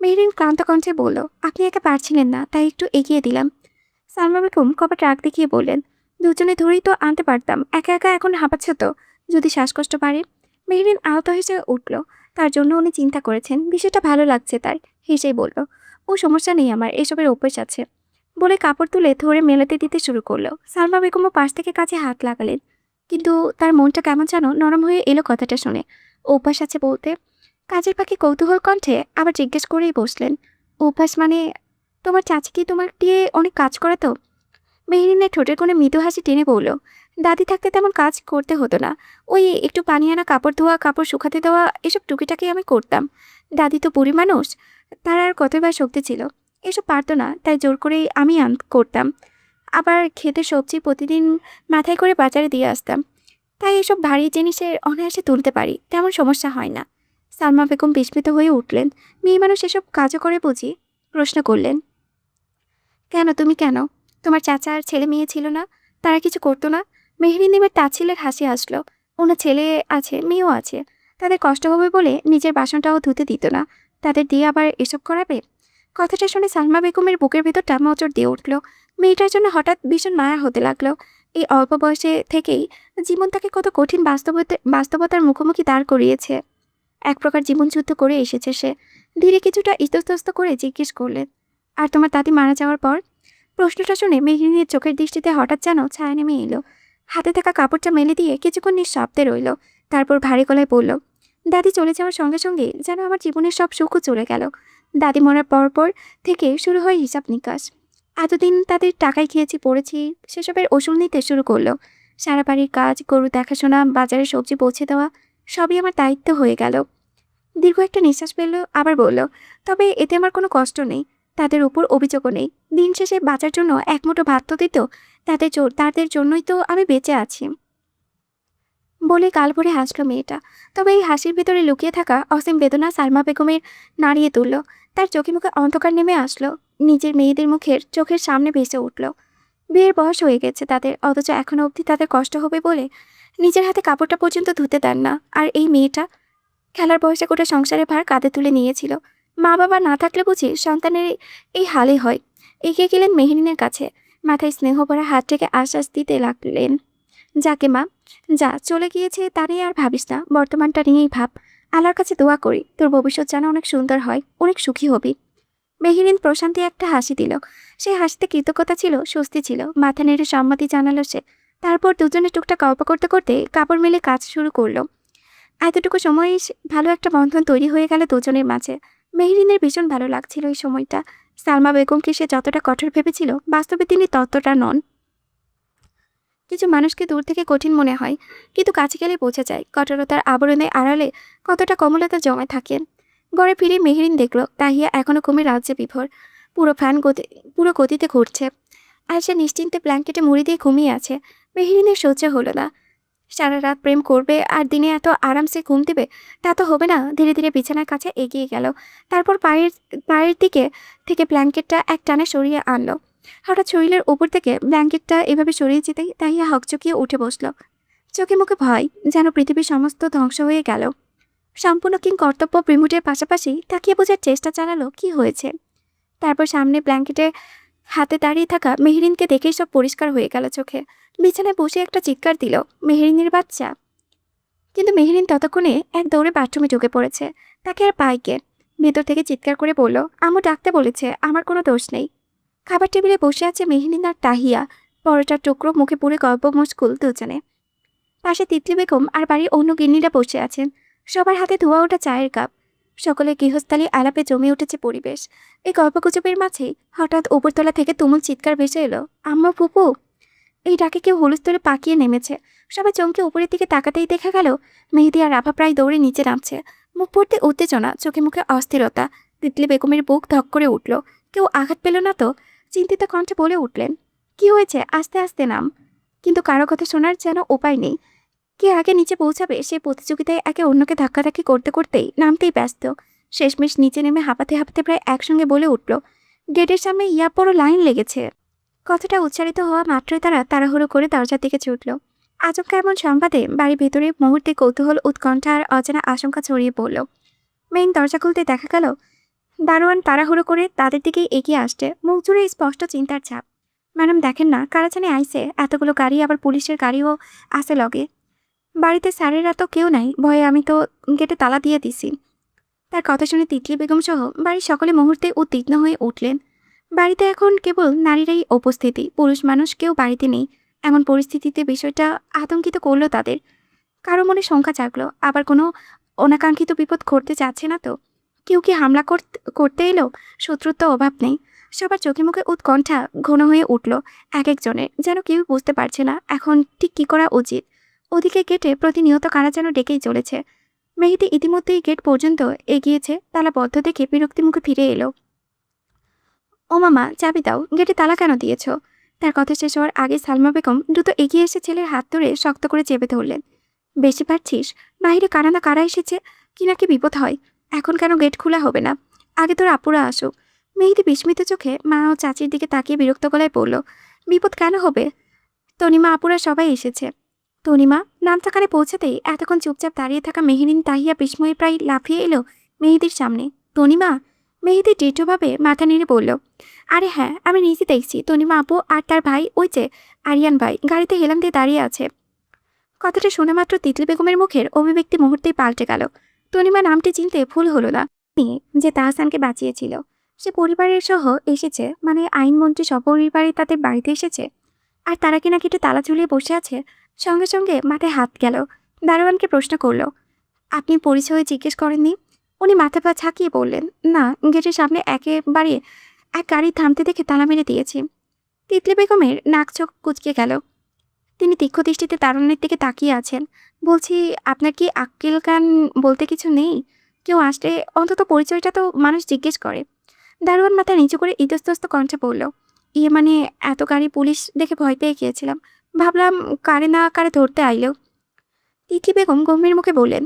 Speaker 1: মেহরিন ক্লান্ত কণ্ঠে বলল, আপনি একা পারছিলেন না, তাই একটু এগিয়ে দিলাম। সালমা বেগম কপাট রাগ দেখিয়ে বললেন, দুজনে ধরেই তো আনতে পারতাম, একা একা এখন হাঁপাচ্ছে তো, যদি শ্বাসকষ্ট বাড়ে। মেহরিন আহত হেসে উঠল। তার জন্য উনি চিন্তা করেছেন, বিষয়টা ভালো লাগছে তার। হেসেই বলল, ও সমস্যা নেই, আমার এসবের অভ্যেস আছে। বলে কাপড় তুলে ধরে মেলাতে দিতে শুরু করলো। সালমা বেগমও পাশ থেকে কাছে হাত লাগালেন। কিন্তু তার মনটা কেমন যেন নরম হয়ে এলো কথাটা শুনে। অভ্যাস আছে বলতে? কাজের ফাঁকে কৌতূহল কণ্ঠে আবার জিজ্ঞেস করেই বসলেন, অভ্যাস মানে? তোমার চাচি কি তোমার দিয়ে অনেক কাজ করাতো? মেহরিনের ঠোঁটের কোণে মৃদু হাসি টেনে বলল, দাদি থাকতে তেমন কাজ করতে হতো না। ওই একটু পানি আনা, কাপড় ধোয়া, কাপড় শুকাতে দেওয়া, এসব টুকিটাকি আমি করতাম। দাদি তো বুড়ি মানুষ, তার আর কতই বা শক্তি ছিল। এসব পারতো না, তাই জোর করেই আমি করতাম। আবার খেতে সবজি প্রতিদিন মাথায় করে বাজারে দিয়ে আসতাম। তাই এসব ভারী জিনিসের অনায়াসে তুলতে পারি, তেমন সমস্যা হয় না। সালমা বেগম বিস্মিত হয়ে উঠলেন। মেয়ে মানুষ এসব কাজও করে বুঝি? প্রশ্ন করলেন, কেন? তুমি কেন? তোমার চাচা আর ছেলে মেয়ে ছিল না? তারা কিছু করতো না? মেহরিন এবার তাচ্ছিলের হাসি আসলো। ওনার ছেলে আছে, মেয়েও আছে। তাদের কষ্ট হবে বলে নিজের বাসনটাও ধুতে দিত না। তাদের দিয়ে আবার এসব করাবে? কথাটা শুনে সালমা বেগমের বুকের ভেতরটা মোচড় দিয়ে উঠল। মেয়েটার জন্য হঠাৎ ভীষণ মায়া হতে লাগলো। এই অল্প বয়সে থেকেই জীবন তাকে কত কঠিন বাস্তবতার মুখোমুখি দাঁড় করিয়েছে। এক প্রকার জীবনযুদ্ধ করে এসেছে সে। ধীরে কিছুটা ইতস্তত করে জিজ্ঞেস করলেন, আর তোমার দাদি মারা যাওয়ার পর? প্রশ্নটা শুনে মেহরিনের চোখের দৃষ্টিতে হঠাৎ যেন ছায়া নেমে এলো। হাতে থাকা কাপড়টা মেলে দিয়ে কিছুক্ষণ নিঃশব্দে রইল। তারপর ভারী গলায় বলল, দাদি চলে যাওয়ার সঙ্গে সঙ্গে যেন আমার জীবনের সব সুখও চলে গেল। দাদি মরার পর থেকে শুরু হয় হিসাব নিকাশ। এতদিন তাদের টাকায় খেয়েছি পড়েছি, সেসবের ওসুল নিতে শুরু করলো। সারা বাড়ির কাজ, গরু দেখাশোনা, বাজারে সবজি পৌঁছে দেওয়া, সবই আমার দায়িত্ব হয়ে গেল। দীর্ঘ একটা নিঃশ্বাস ফেলল, আবার বলল, তবে এতে আমার কোনো কষ্ট নেই, তাদের উপর অভিযোগও নেই। দিন শেষে বাঁচার জন্য এক মুঠো ভাত তো দিত, তাদের জন্যই তো আমি বেঁচে আছি। বলে গাল ভরে হাসল মেয়েটা। তবে এই হাসির ভেতরে লুকিয়ে থাকা অসীম বেদনা সালমা বেগমের নাড়িয়ে তুলল। তার চোখে মুখে অন্ধকার নেমে আসলো। নিজের মেয়েদের চোখের সামনে ভেসে উঠল। বিয়ের বয়স হয়ে গেছে তাদের, অথচ এখনো অবধি তাদের কষ্ট হবে বলে নিজের হাতে কাপড়টা পর্যন্ত ধুতে দেন না। আর এই মেয়েটা খেলার বয়সে গোটা সংসারের ভার কাঁধে তুলে নিয়েছিল। মা বাবা না থাকলে বুঝি সন্তানের এই হালই হয়। এগিয়ে গেলেন মেহরিনের কাছে, মাথায় স্নেহ ভরা হাত থেকে আশ্বাস দিতে লাগলেন, যাকে মা, যা চলে গিয়েছে তা নিয়ে আর ভাবিস না, বর্তমানটা নিয়েই ভাব। আল্লাহর কাছে দোয়া করি তোর ভবিষ্যৎ যেন অনেক সুন্দর হয়, অনেক সুখী হবি। মেহরিন প্রশান্তি একটা হাসি দিল। সেই হাসিতে কৃতজ্ঞতা ছিল, স্বস্তি ছিল। মাথা নেড়ে সম্মতি জানালো সে। তারপর দুজনে টুকটাক গল্প করতে করতে কাপড় মেলে কাজ শুরু করলো। এতটুকু সময়েই ভালো একটা বন্ধন তৈরি হয়ে গেল দুজনের মাঝে। মেহরিনের ভীষণ ভালো লাগছিল এই সময়টা। সালমা বেগমকে সে যতটা কঠোর ভেবেছিল, বাস্তবে তিনি ততটা নন। কিছু মানুষকে দূর থেকে কঠিন মনে হয়, কিন্তু কাছে গেলে বোঝা যায় কঠোরতার আবরণে আড়ালে কতটা কোমলতা জমে থাকেন। ঘরে ফিরে মেহরিন দেখল তাহিয়া এখনো ঘুমে রাজ্যে বিভোর। পুরো গতিতে ঘুরছে, আর সে নিশ্চিন্তে ব্ল্যাঙ্কেটে মুড়ি দিয়ে ঘুমিয়ে আছে। মেহরিনের সহ্য হলো না। সারা রাত প্রেম করবে আর দিনে এত আরামসে ঘুম দেবে, তা তো হবে না। ধীরে ধীরে বিছানার কাছে এগিয়ে গেল। তারপর পায়ের পায়ের দিকে থেকে ব্ল্যাঙ্কেটটা এক টানে সরিয়ে আনলো। হঠাৎ শরীরের উপর থেকে ব্ল্যাঙ্কেটটা এভাবে সরিয়ে যেতেই তাহিয়া হকচকিয়ে উঠে বসল। চোখে মুখে ভয়, যেন পৃথিবীর সমস্ত ধ্বংস হয়ে গেল। সম্পূর্ণ কিং কর্তব্য রিমোটের পাশাপাশি তাকিয়ে বোঝার চেষ্টা চালালো কি হয়েছে। তারপর সামনে ব্ল্যাঙ্কেটে হাতে দাঁড়িয়ে থাকা মেহরিনকে দেখেই সব পরিষ্কার হয়ে গেল চোখে। বিছানায় বসে একটা চিৎকার দিল, মেহরিনের বাচ্চা। কিন্তু মেহরিন ততক্ষণে এক দৌড়ে বাথরুমে ঢুকে পড়েছে। তাকে আর পায় কে। ভেতর থেকে চিৎকার করে বলল, আম্মু ডাকতে বলেছে, আমার কোনো দোষ নেই। খাবার টেবিলে বসে আছে মেহরিন আর তাহিয়া, পরোটার টুকরো মুখে পুরে গল্প মুশকুল দুজনে। পাশে তিতলি বেগম আর বাড়ির অন্য গিন্নিরা বসে আছেন, সবার হাতে ধোয়া ওঠা চায়ের কাপ। সকলের গৃহস্থালী আলাপে জমে উঠেছে পরিবেশ। এই গল্পগুজবের মাঝেই হঠাৎ উপরতলা থেকে তুমুল চিৎকার ভেসে এলো, আম্মা, ফুপু। এই ডাকে কেউ হুলস্থুলে পাকিয়ে নেমেছে। সবাই চমকে উপরের দিকে তাকাতেই দেখা গেল মেহেদি আর রাফা প্রায় দৌড়ে নিচে নামছে। মুখ ভর্তি উত্তেজনা, চোখে মুখে অস্থিরতা। তিতলি বেগমের বুক ধক করে উঠল। কেউ আঘাত পেল না তো? চিন্তিত কণ্ঠে বলে উঠলেন, কি হয়েছে? আস্তে আস্তে নাম। কিন্তু কারো কথা শোনার যেন উপায় নেই। কে আগে নিচে পৌঁছাবে সেই প্রতিযোগিতায় একে অন্যকে ধাক্কাধাক্কি করতে করতেই নামতেই ব্যস্ত। শেষমেশ নিচে নেমে হাঁপাতে হাঁপাতে প্রায় একসঙ্গে বলে উঠল, গেটের সামনে ইয়া বড় লাইন লেগেছে। কথাটা উচ্চারিত হওয়া মাত্রই তারা তাড়াহুড়ো করে দরজার দিকে ছুটল। আচমকা এমন সংবাদে বাড়ির ভেতরে মুহূর্তে কৌতূহল, উৎকণ্ঠা আর অজানা আশঙ্কা ছড়িয়ে পড়ল। মেইন দরজা খুলতে দেখা গেল দারোয়ান তাড়াহুড়ো করে তাদের দিকেই এগিয়ে আসছে, মুখ জুড়ে স্পষ্ট চিন্তার ছাপ। ম্যাডাম দেখেন না, কারা জানে আইসে। এতগুলো গাড়ি, আবার পুলিশের গাড়িও আসে লগে। বাড়িতে স্যারেরা তো কেউ নাই, ভয়ে আমি তো গেটে তালা দিয়ে দিছি। তার কথা শুনে তিতলি বেগম সহ বাড়ির সকলে মুহূর্তে উদ্বিগ্ন হয়ে উঠলেন। বাড়িতে এখন কেবল নারীরাই উপস্থিতি, পুরুষ মানুষ কেউ বাড়িতে নেই। এমন পরিস্থিতিতে বিষয়টা আতঙ্কিত করলো তাদের। কারো মনে শঙ্কা জাগলো, আবার কোনো অনাকাঙ্ক্ষিত বিপদ ঘটতে যাচ্ছে না তো? কেউ কি হামলা করতে এলো? শত্রুর তো অভাব নেই। সবার চোখে মুখে উৎকণ্ঠা ঘন হয়ে উঠল এক একজনের, যেন কেউ বুঝতে পারছে না এখন ঠিক কী করা উচিত। ওদিকে গেটে প্রতিনিয়ত কারা যেন ডেকেই চলেছে। মেহেদি ইতিমধ্যেই গেট পর্যন্ত এগিয়েছে, তালা বদ্ধ দেখে বিরক্তি মুখে ফিরে এলো। ও মামা, চাবি দাও, গেটে তালা কেন দিয়েছ? তার কথা শেষ হওয়ার আগে সালমা বেগম দ্রুত এগিয়ে এসে ছেলের হাত ধরে শক্ত করে চেপে ধরলেন। বেশি পারছিস? বাইরে কারা না কারা এসেছে, কি নাকি বিপদ হয়। এখন কেন গেট খোলা হবে না? আগে তোর আপুরা আসুক। মেহেদি বিস্মিত চোখে মা ও চাচির দিকে তাকিয়ে বিরক্ত গলায় বলল, বিপদ কেন হবে? তনিমা আপুরা সবাই এসেছে। তনিমা নামটা কানে পৌঁছাতেই এতক্ষণ চুপচাপ দাঁড়িয়ে থাকা মেহরিন তাহিয়া বিস্ময়ে প্রায় লাফিয়ে এলো মেহেদির সামনে। তনিমা? মেহেদি দৃঢ়ভাবে মাথা নেড়ে বলল, আরে হ্যাঁ, আমি নিজে দেখছি তনিমা আপু আর তার ভাই, ওই যে আরিয়ান ভাই গাড়িতে হেলান দিয়ে দাঁড়িয়ে আছে। কথাটা শোনা মাত্র তিতলি বেগমের মুখের অভিব্যক্তি মুহূর্তেই পাল্টে গেল। তনিমা নামটি চিনতে ভুল হলো না। যে তাহসানকে বাঁচিয়েছিল, সে পরিবারের সহ এসেছে, মানে আইনমন্ত্রী সপরিবারে তাদের বাড়িতে এসেছে। আর তারা কিনা কেটে তালা ঝুলিয়ে বসে আছে। সঙ্গে সঙ্গে মাথায় হাত গেল। দারোয়ানকে প্রশ্ন করল, আপনি পরিচয় জিজ্ঞেস করেননি? উনি মাথা পা ঝাঁকিয়ে বললেন, না, গেটের সামনে একেবারে এক গাড়ি থামতে দেখে তালা মেরে দিয়েছি। তিতলি বেগমের নাক চোখ কুঁচকে গেল। তিনি তীক্ষ্ণ দৃষ্টিতে দারোয়ানের দিকে তাকিয়ে আছেন। বলছি, আপনার কি আক্কেল কান বলতে কিছু নেই? কেউ আসলে অন্তত পরিচয়টা তো মানুষ জিজ্ঞেস করে। দারোয়ান মাথা নিচু করে ইতস্তত কণ্ঠে বলল, ইয়ে মানে এত গাড়ি পুলিশ দেখে ভয় পেয়ে গিয়েছিলাম, ভাবলাম কারে না কারে ধরতে আইলেও। তিতলি বেগম গম্ভীর মুখে বললেন,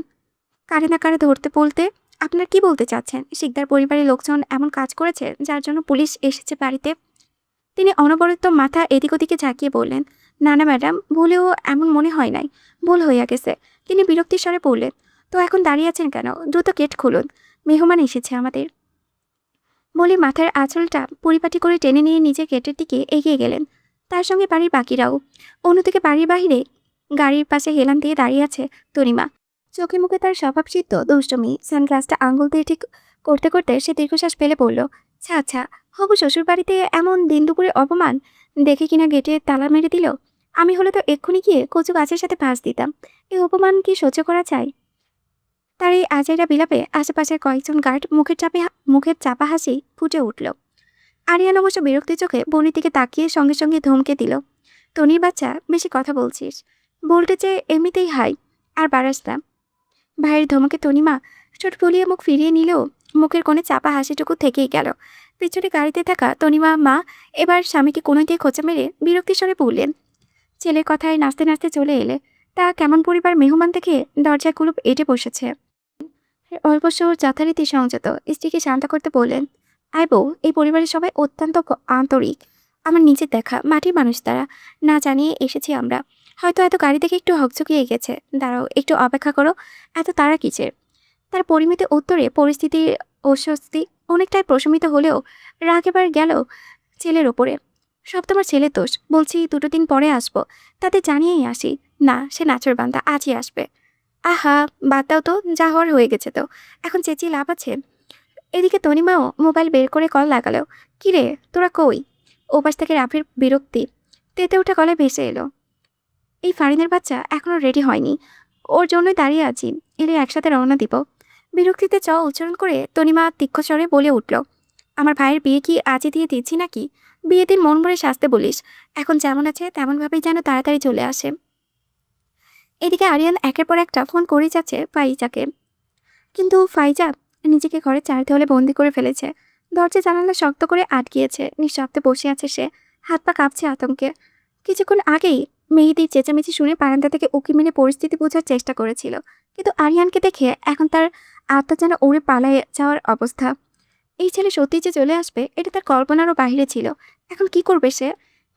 Speaker 1: কারে না কারে ধরতে বলতে আপনার কি বলতে চাচ্ছেন? শিকদার পরিবারের লোকজন এমন কাজ করেছে যার জন্য পুলিশ এসেছে বাড়িতে? তিনি অনবরত মাথা এদিক ওদিকে ঝাঁকিয়ে বললেন, না না ম্যাডাম, ভুলেও এমন মনে হয় নাই, ভুল হইয়া গেছে। তিনি বিরক্তির স্বরে বললেন, তো এখন দাঁড়িয়ে আছেন কেন? দ্রুত গেট খুলুন, মেহমান এসেছে আমাদের। বলে মাথার আঁচলটা পরিপাটি করে টেনে নিয়ে নিজের গেটের দিকে এগিয়ে গেলেন, তার সঙ্গে বাড়ির বাকিরাও। অন্যদিকে বাড়ির বাহিরে গাড়ির পাশে হেলান দিয়ে দাঁড়িয়ে আছে তনিমা। চোখে মুখে তার স্বভাবসিদ্ধ দুষ্টমি। সানগ্লাসটা আঙুল দিয়ে ঠিক করতে করতে সে দীর্ঘশ্বাস ফেলে বলল, আচ্ছা আচ্ছা, হবু শ্বশুর বাড়িতে এমন দিন দুপুরে অপমান দেখে কিনা গেটে তালা মেরে দিল। আমি হলে তো এক্ষুনি গিয়ে কচু গাছের সাথে ফাঁস দিতাম। এই অপমান কি সহ্য করা চাই? তার এই আজাইরা বিলাপে আশেপাশের কয়েকজন গার্ড মুখের চাপা হাসি ফুটে উঠল। আরিয়ান অবশ্য বিরক্তি চোখে বনির দিকে তাকিয়ে সঙ্গে সঙ্গে ধমকে দিল, টনির বাচ্চা, বেশি কথা বলছিস। বলতে যে এমনিতেই হাই, আর বাড়াস না। ভাইয়ের ধমকে তনিমা ঠোঁট ফুলিয়ে মুখ ফিরিয়ে নিলেও মুখের কোণে চাপা হাসিটুকু থেকেই গেল। পিছনে গাড়িতে থাকা তনিমা মা এবার স্বামীকে কোণে দিয়ে খোঁচা মেরে বিরক্তি স্বরে বললেন, ছেলের কথায় নাচতে নাচতে চলে এলে, তা কেমন পরিবার মেহমান দেখে দরজা কুলুপ এঁটে বসেছে। অল্পস্য যথারীতি সংযত স্ত্রীকে শান্ত করতে বললেন, আয় বউ, এই পরিবারের সবাই অত্যন্ত আন্তরিক। আমার নিজের দেখা মাটির মানুষ তারা, না জানিয়ে এসেছি আমরা। হয়তো এত গাড়ি দেখে একটু হকচকিয়ে গেছে, দাঁড়াও একটু অপেক্ষা করো। এত তারা কিসের? তার পরিমিত উত্তরে পরিস্থিতির অস্বস্তি অনেকটাই প্রশমিত হলেও রাগ এবার গেল ছেলের ওপরে। সব তোমার ছেলের দোষ। বলছি 2 দিন পরে আসবো, তাতে জানিয়েই আসি। না, সে নাচর বান্দা, আজই আসবে। আহা, বাদ দাও তো, যা হওয়ার হয়ে গেছে তো, এখন চেঁচিয়ে লাভ আছে? এদিকে তনিমাও মোবাইল বের করে কল লাগালো। কিরে, তোরা কই? ওপাশ থেকে রাফির বিরক্তি তেতে উঠে কলে ভেসে এলো, এই ফারিনের বাচ্চা এখনো রেডি হয়নি, ওর জন্যই দাঁড়িয়ে আছি, এলে একসাথে রওনা দিব। বিরক্তিতে উচ্চারণ করে তনিমা তীক্ষ্ণ স্বরে বলে উঠল, আমার ভাইয়ের বিয়ে কি আজই দিয়ে দিচ্ছি নাকি? বিয়ে দিন মন ভরে সাজতে বলিস, এখন যেমন আছে তেমনভাবেই যেন তাড়াতাড়ি চলে আসে। এদিকে আরিয়ান একের পর একটা ফোন করে যাচ্ছে ফাইজাকে, কিন্তু ফাইজা নিজেকে ঘরে 4 দেওয়ালে বন্দি করে ফেলেছে। দরজা জানালা শক্ত করে আটকিয়েছে, নিঃশব্দে বসে আছে সে, হাত পা কাঁপছে আতঙ্কে। কিছুক্ষণ আগেই মেহেদির চেঁচামেচি শুনে বারান্দা থেকে উঁকি মেরে পরিস্থিতি বোঝার চেষ্টা করেছিল, কিন্তু আরিয়ানকে দেখে এখন তার আত্মা যেন উড়ে পালায়ে যাওয়ার অবস্থা। এই ছেলে সত্যি যে চলে আসবে এটা তার কল্পনারও বাহিরে ছিল। এখন কি করবে সে?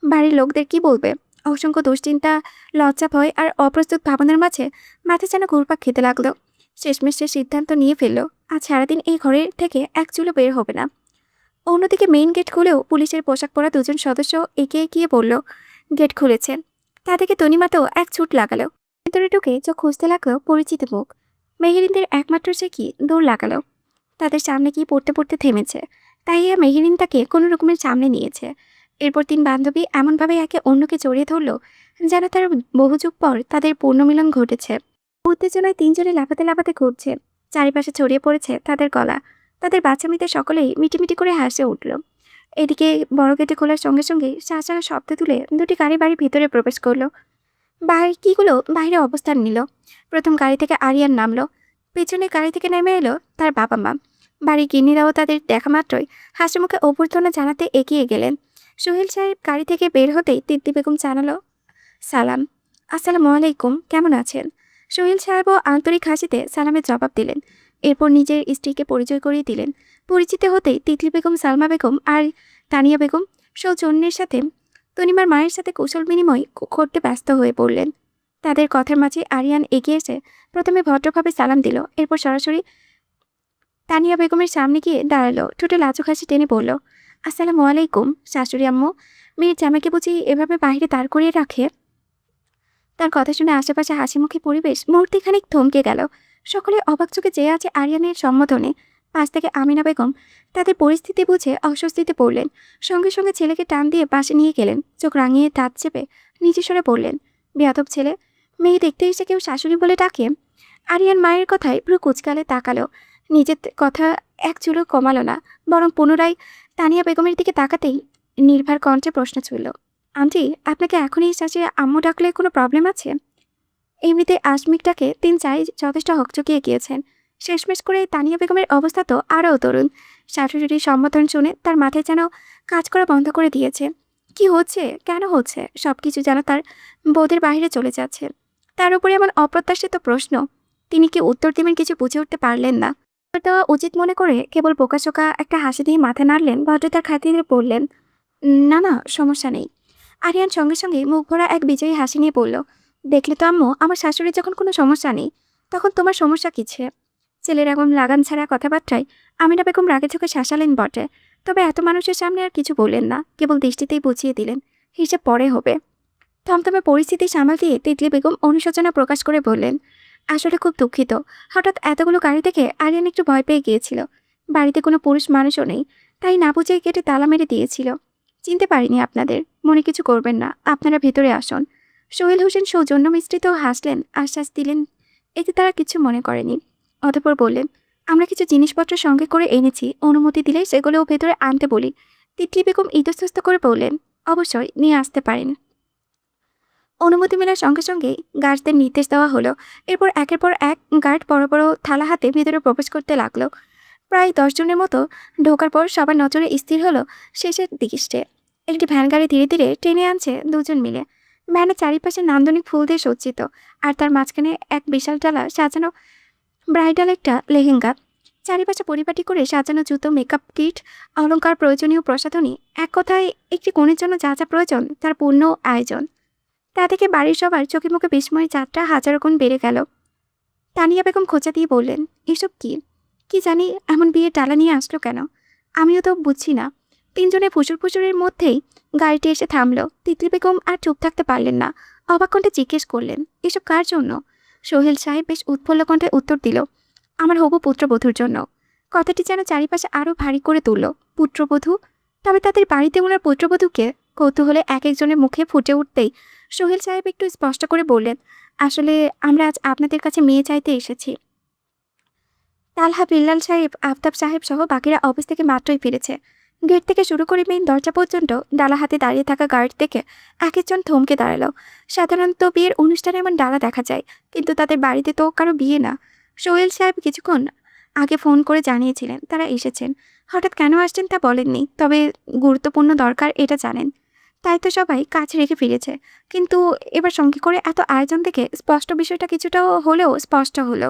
Speaker 1: বাড়ির লোকদের কি বলবে? অসংখ্য দুশ্চিন্তা, লজ্জা, ভয় আর অপ্রস্তুত ভাবনার মাঝে মাথা যেন ঘুরপাক খেতে লাগলো। শেষমেশ সে সিদ্ধান্ত নিয়ে ফেলল, আজ সারাদিন এই ঘরের থেকে এক চুলো বের হবে না। অন্যদিকে মেইন গেট খুলেও পুলিশের পোশাক পরা 2 জন সদস্য এগিয়ে গিয়ে বলল, গেট খুলেছেন। তা থেকে তনিমাতেও এক ছুট লাগালো। ভেতরে ঢুকে চোখ খুঁজতে লাগলো পরিচিত মুখ। মেহেরিনদের একমাত্র সে কি দৌড় লাগালো। তাদের সামনে গিয়ে পড়তে পড়তে থেমেছে। তাহিয়া মেহেরিন তাকে কোনো রকমের সামনে নিয়েছে। এরপর 3 বান্ধবী এমনভাবে একে অন্যকে জড়িয়ে ধরল যেন তার বহু যুগ পর তাদের পুনর্মিলন ঘটেছে। উত্তেজনায় 3 জনে লাফাতে লাফাতে ঘুরছে। চারিপাশে ছড়িয়ে পড়েছে তাদের গলা। তাদের বাচ্চা মেয়েদের সকলেই মিটিমিটি করে হাসে উঠল। এদিকে বড় গেটে খোলার সঙ্গে সঙ্গে চাচারা শব্দ তুলে 2টি গাড়ি বাড়ির ভিতরে প্রবেশ করলো। বাইকগুলো বাইরে অবস্থান নিল। প্রথম গাড়ি থেকে আরিয়ান নামলো। পেছনে গাড়ি থেকে নেমে এলো তার বাবা মা। বাড়ির গিন্নিরাও তাদের দেখা মাত্রই হাসি মুখে অভ্যর্থনা জানাতে এগিয়ে গেলেন। সোহেল সাহেব গাড়ি থেকে বের হতেই তিতলি বেগম জানালো, সালাম। আসসালামু আলাইকুম, কেমন আছেন? সোহেল সাহেবও আন্তরিক হাসিতে সালামের জবাব দিলেন। এরপর নিজের স্ত্রীকে পরিচয় করিয়ে দিলেন। পরিচিত হতেই তিতলি বেগম, সালমা বেগম আর তানিয়া বেগম সৌজন্যের সাথে তনিমার মায়ের সাথে কৌশল বিনিময় করতে ব্যস্ত হয়ে পড়লেন। তাদের কথার মাঝে আরিয়ান এগিয়ে এসে প্রথমে ভদ্রভাবে সালাম দিল, এরপর সরাসরি তানিয়া বেগমের সামনে গিয়ে দাঁড়ালো। ঠোঁটে লাজুক হাসি টেনে বলল, আসসালামু আলাইকুম শাশুড়ি আম্মু। মেয়ের জামাইকে বুঝি এভাবে বাইরে দাঁড় করিয়ে রাখে? তার কথা শুনে আশেপাশে হাসিমুখী পরিবেশ মুহূর্তে খানিক থমকে গেল। সকলে অবাক চোখে চেয়ে আছে আরিয়ানের সম্বোধনে। পাশ থেকে আমিনা বেগম তাদের পরিস্থিতি বুঝে অস্বস্তিতে পড়লেন। সঙ্গে সঙ্গে ছেলেকে টান দিয়ে পাশে নিয়ে গেলেন। চোখ রাঙিয়ে দাঁত চেপে নিজের স্বরে বললেন, বেয়াদব ছেলে, মেয়ে দেখতে এসে কেউ শাশুড়ি বলে ডাকে? আরিয়ান মায়ের কথায় পুরো কুচকালে তাকালো। নিজের কথা এক চুলো কমালো না, বরং পুনরায় তানিয়া বেগমের দিকে তাকাতেই নির্ভার কণ্ঠে প্রশ্ন ছুড়ল, আন্টি, আপনাকে এখনই শাশুড়ি আম্মু ডাকলে কোনো প্রবলেম আছে? এমনিতে আসমিকটাকে 3-4 যথেষ্ট হকচকিয়ে গিয়েছেন। শেষমেশ করে তানিয়া বেগমের অবস্থা তো আরও তরুণ। শাশুড়ির সম্বোধন শুনে তার মাথায় যেন কাজ করা বন্ধ করে দিয়েছে। কি হচ্ছে, কেন হচ্ছে, সবকিছু যেন তার বোধের বাইরে চলে যাচ্ছে। তার উপরে এমন অপ্রত্যাশিত প্রশ্ন, তিনি কি উত্তর দেবেন কিছু বুঝে উঠতে পারলেন না। উত্তর দেওয়া উচিত মনে করে কেবল বোকাশোকা একটা হাসি দিয়ে মাথা নাড়লেন, ভদ্রতার খাতিরে বললেন, না না, সমস্যা নেই। আরিয়ান সঙ্গে সঙ্গে মুখ ভরা এক বিজয়ী হাসি নিয়ে বলল, দেখলে তো আম্মু, আমার শাশুড়ির যখন কোনো সমস্যা নেই তখন তোমার সমস্যা কিছে? ছেলের এমন লাগাম ছাড়া কথাবার্তায় আমিনা বেগম রাগে চোখে শাসালেন বটে, তবে এত মানুষের সামনে আর কিছু বললেন না, কেবল দৃষ্টিতেই বুঝিয়ে দিলেন হিসেব পরে হবে। থমথমে পরিস্থিতি সামাল দিয়ে তিতলি বেগম অনুশোচনা প্রকাশ করে বললেন, আসলে খুব দুঃখিত, হঠাৎ এতগুলো গাড়ি দেখে আরিয়ান একটু ভয় পেয়ে গিয়েছিল। বাড়িতে কোনো পুরুষ মানুষও নেই, তাই না বুঝে গেটে তালা মেরে দিয়েছিল। চিনতে পারিনি আপনাদের, মনে কিছু করবেন না, আপনারা ভেতরে আসুন। সোহেল হোসেন সৌজন্য মিশ্রিত হাসলেন, আশ্বাস দিলেন এতে তারা কিছু মনে করেনি। অতঃপর বললেন, আমরা কিছু জিনিসপত্র সঙ্গে করে এনেছি, অনুমতি দিলে সেগুলোও ভেতরে আনতে বলি। তিতলি বেগম ইতস্তত করে বললেন, অবশ্যই নিয়ে আসতে পারেন। অনুমতি মেলার সঙ্গে সঙ্গেই গার্ডদের নির্দেশ দেওয়া হলো। এরপর একের পর এক গার্ড বড় বড় থালা হাতে ভেতরে প্রবেশ করতে লাগলো। প্রায় 10 জনের মতো ঢোকার পর সবার নজরে স্থির হলো শেষের দিকে। একটি ভ্যান গাড়ি ধীরে ধীরে টেনে আনছে দুজন মিলে। ভ্যানের চারিপাশে নান্দনিক ফুল দিয়ে সজ্জিত, আর তার মাঝখানে এক বিশাল ডালা সাজানো ব্রাইডাল একটা লেহেঙ্গা। চারিপাশে পরিপাটি করে সাজানো জুতো, মেকআপ কিট, অলংকার, প্রয়োজনীয় প্রসাধনী, এক কথায় একটি কনের জন্য যা যা প্রয়োজন তার পূর্ণ আয়োজন। তা থেকে বাড়ির সবার চোখে মুখে বিস্ময়ের যাত্রা হাজারো গুণ বেড়ে গেল। তানিয়া বেগম খোঁচা দিয়ে বললেন, এসব কি? কি জানি এমন বিয়ের ডালা নিয়ে আসলো কেন? আমিও তো বুঝছি না। তিনজনে ফুসুর ফুসুরের মধ্যেই গাড়িটি এসে থামলো। তিতলি বেগম আর চুপ থাকতে পারলেন না, অবাক কণ্ঠে জিজ্ঞেস করলেন, এসব কার জন্য? সোহেল সাহেব বেশ উৎফুল্ল কণ্ঠে উত্তর দিল, আমার হবু পুত্রবধূর জন্য। কথাটি যেন চারিপাশে আরো ভারী করে তুলল। পুত্রবধূ? তবে তাদের বাড়িতে ওনার পুত্রবধূকে? কৌতূহলে এক একজনের মুখে ফুটে উঠতেই সোহেল সাহেব একটু স্পষ্ট করে বললেন, আসলে আমরা আজ আপনাদের কাছে মেয়ে চাইতে এসেছি। তালহা, বিল্লাল সাহেব, আফতাব সাহেব সহ বাকিরা অফিস থেকে মাত্রই ফিরেছে। গেট থেকে শুরু করে মেইন দরজা পর্যন্ত ডালা হাতে দাঁড়িয়ে থাকা গার্ড থেকে এক একজন থমকে দাঁড়ালো। সাধারণত বিয়ের অনুষ্ঠানে এমন ডালা দেখা যায়, কিন্তু তাদের বাড়িতে তো কারো বিয়ে না। সোহেল সাহেব কিছুক্ষণ আগে ফোন করে জানিয়েছিলেন তারা এসেছেন। হঠাৎ কেন আসছেন তা বলেননি, তবে গুরুত্বপূর্ণ দরকার এটা জানেন। তাই তো সবাই কাজ রেখে ফিরেছে। কিন্তু এবার সঙ্গে করে এত আয়োজন দেখে স্পষ্ট বিষয়টা কিছুটাও হলেও স্পষ্ট হলো।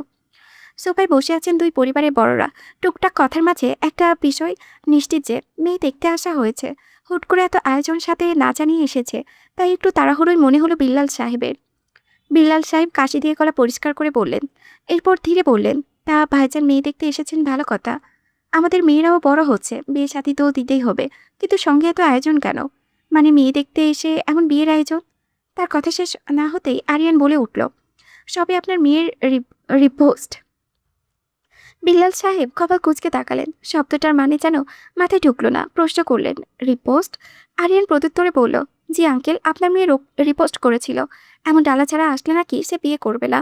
Speaker 1: সোফায় বসে আছেন দুই পরিবারের বড়রা। টুকটাক কথার মাঝে একটা বিষয় নিশ্চিত যে মেয়ে দেখতে আসা হয়েছে। হুট করে এত আয়োজন সাথে না জানিয়ে এসেছে, তাই একটু তাড়াহুড়োই মনে হলো বিল্লাল সাহেবের। বিল্লাল সাহেব কাশি দিয়ে গলা পরিষ্কার করে বললেন, এরপর ধীরে বললেন, তা ভাইজান মেয়ে দেখতে এসেছেন ভালো কথা। আমাদের মেয়েরাও বড় হচ্ছে, বিয়ে শাদী তো দিতেই হবে, কিন্তু সঙ্গে এত আয়োজন কেন? মানে মেয়ে দেখতে এসে এমন বিয়ের আয়োজন? তার কথা শেষ না হতেই আরিয়ান বলে উঠল, সবে আপনার মেয়ের রিপোস্ট। বিল্লাল সাহেব কপাল কুঁচকে তাকালেন, শব্দটার মানে যেন মাথায় ঢুকলো না। প্রশ্ন করলেন, রিপোস্ট? আরিয়ান প্রত্যুত্তরে বলল, জি আঙ্কেল, আপনার মেয়ে রিপোস্ট করেছিল এমন ডালা ছাড়া আসলে নাকি সে বিয়ে করবে না।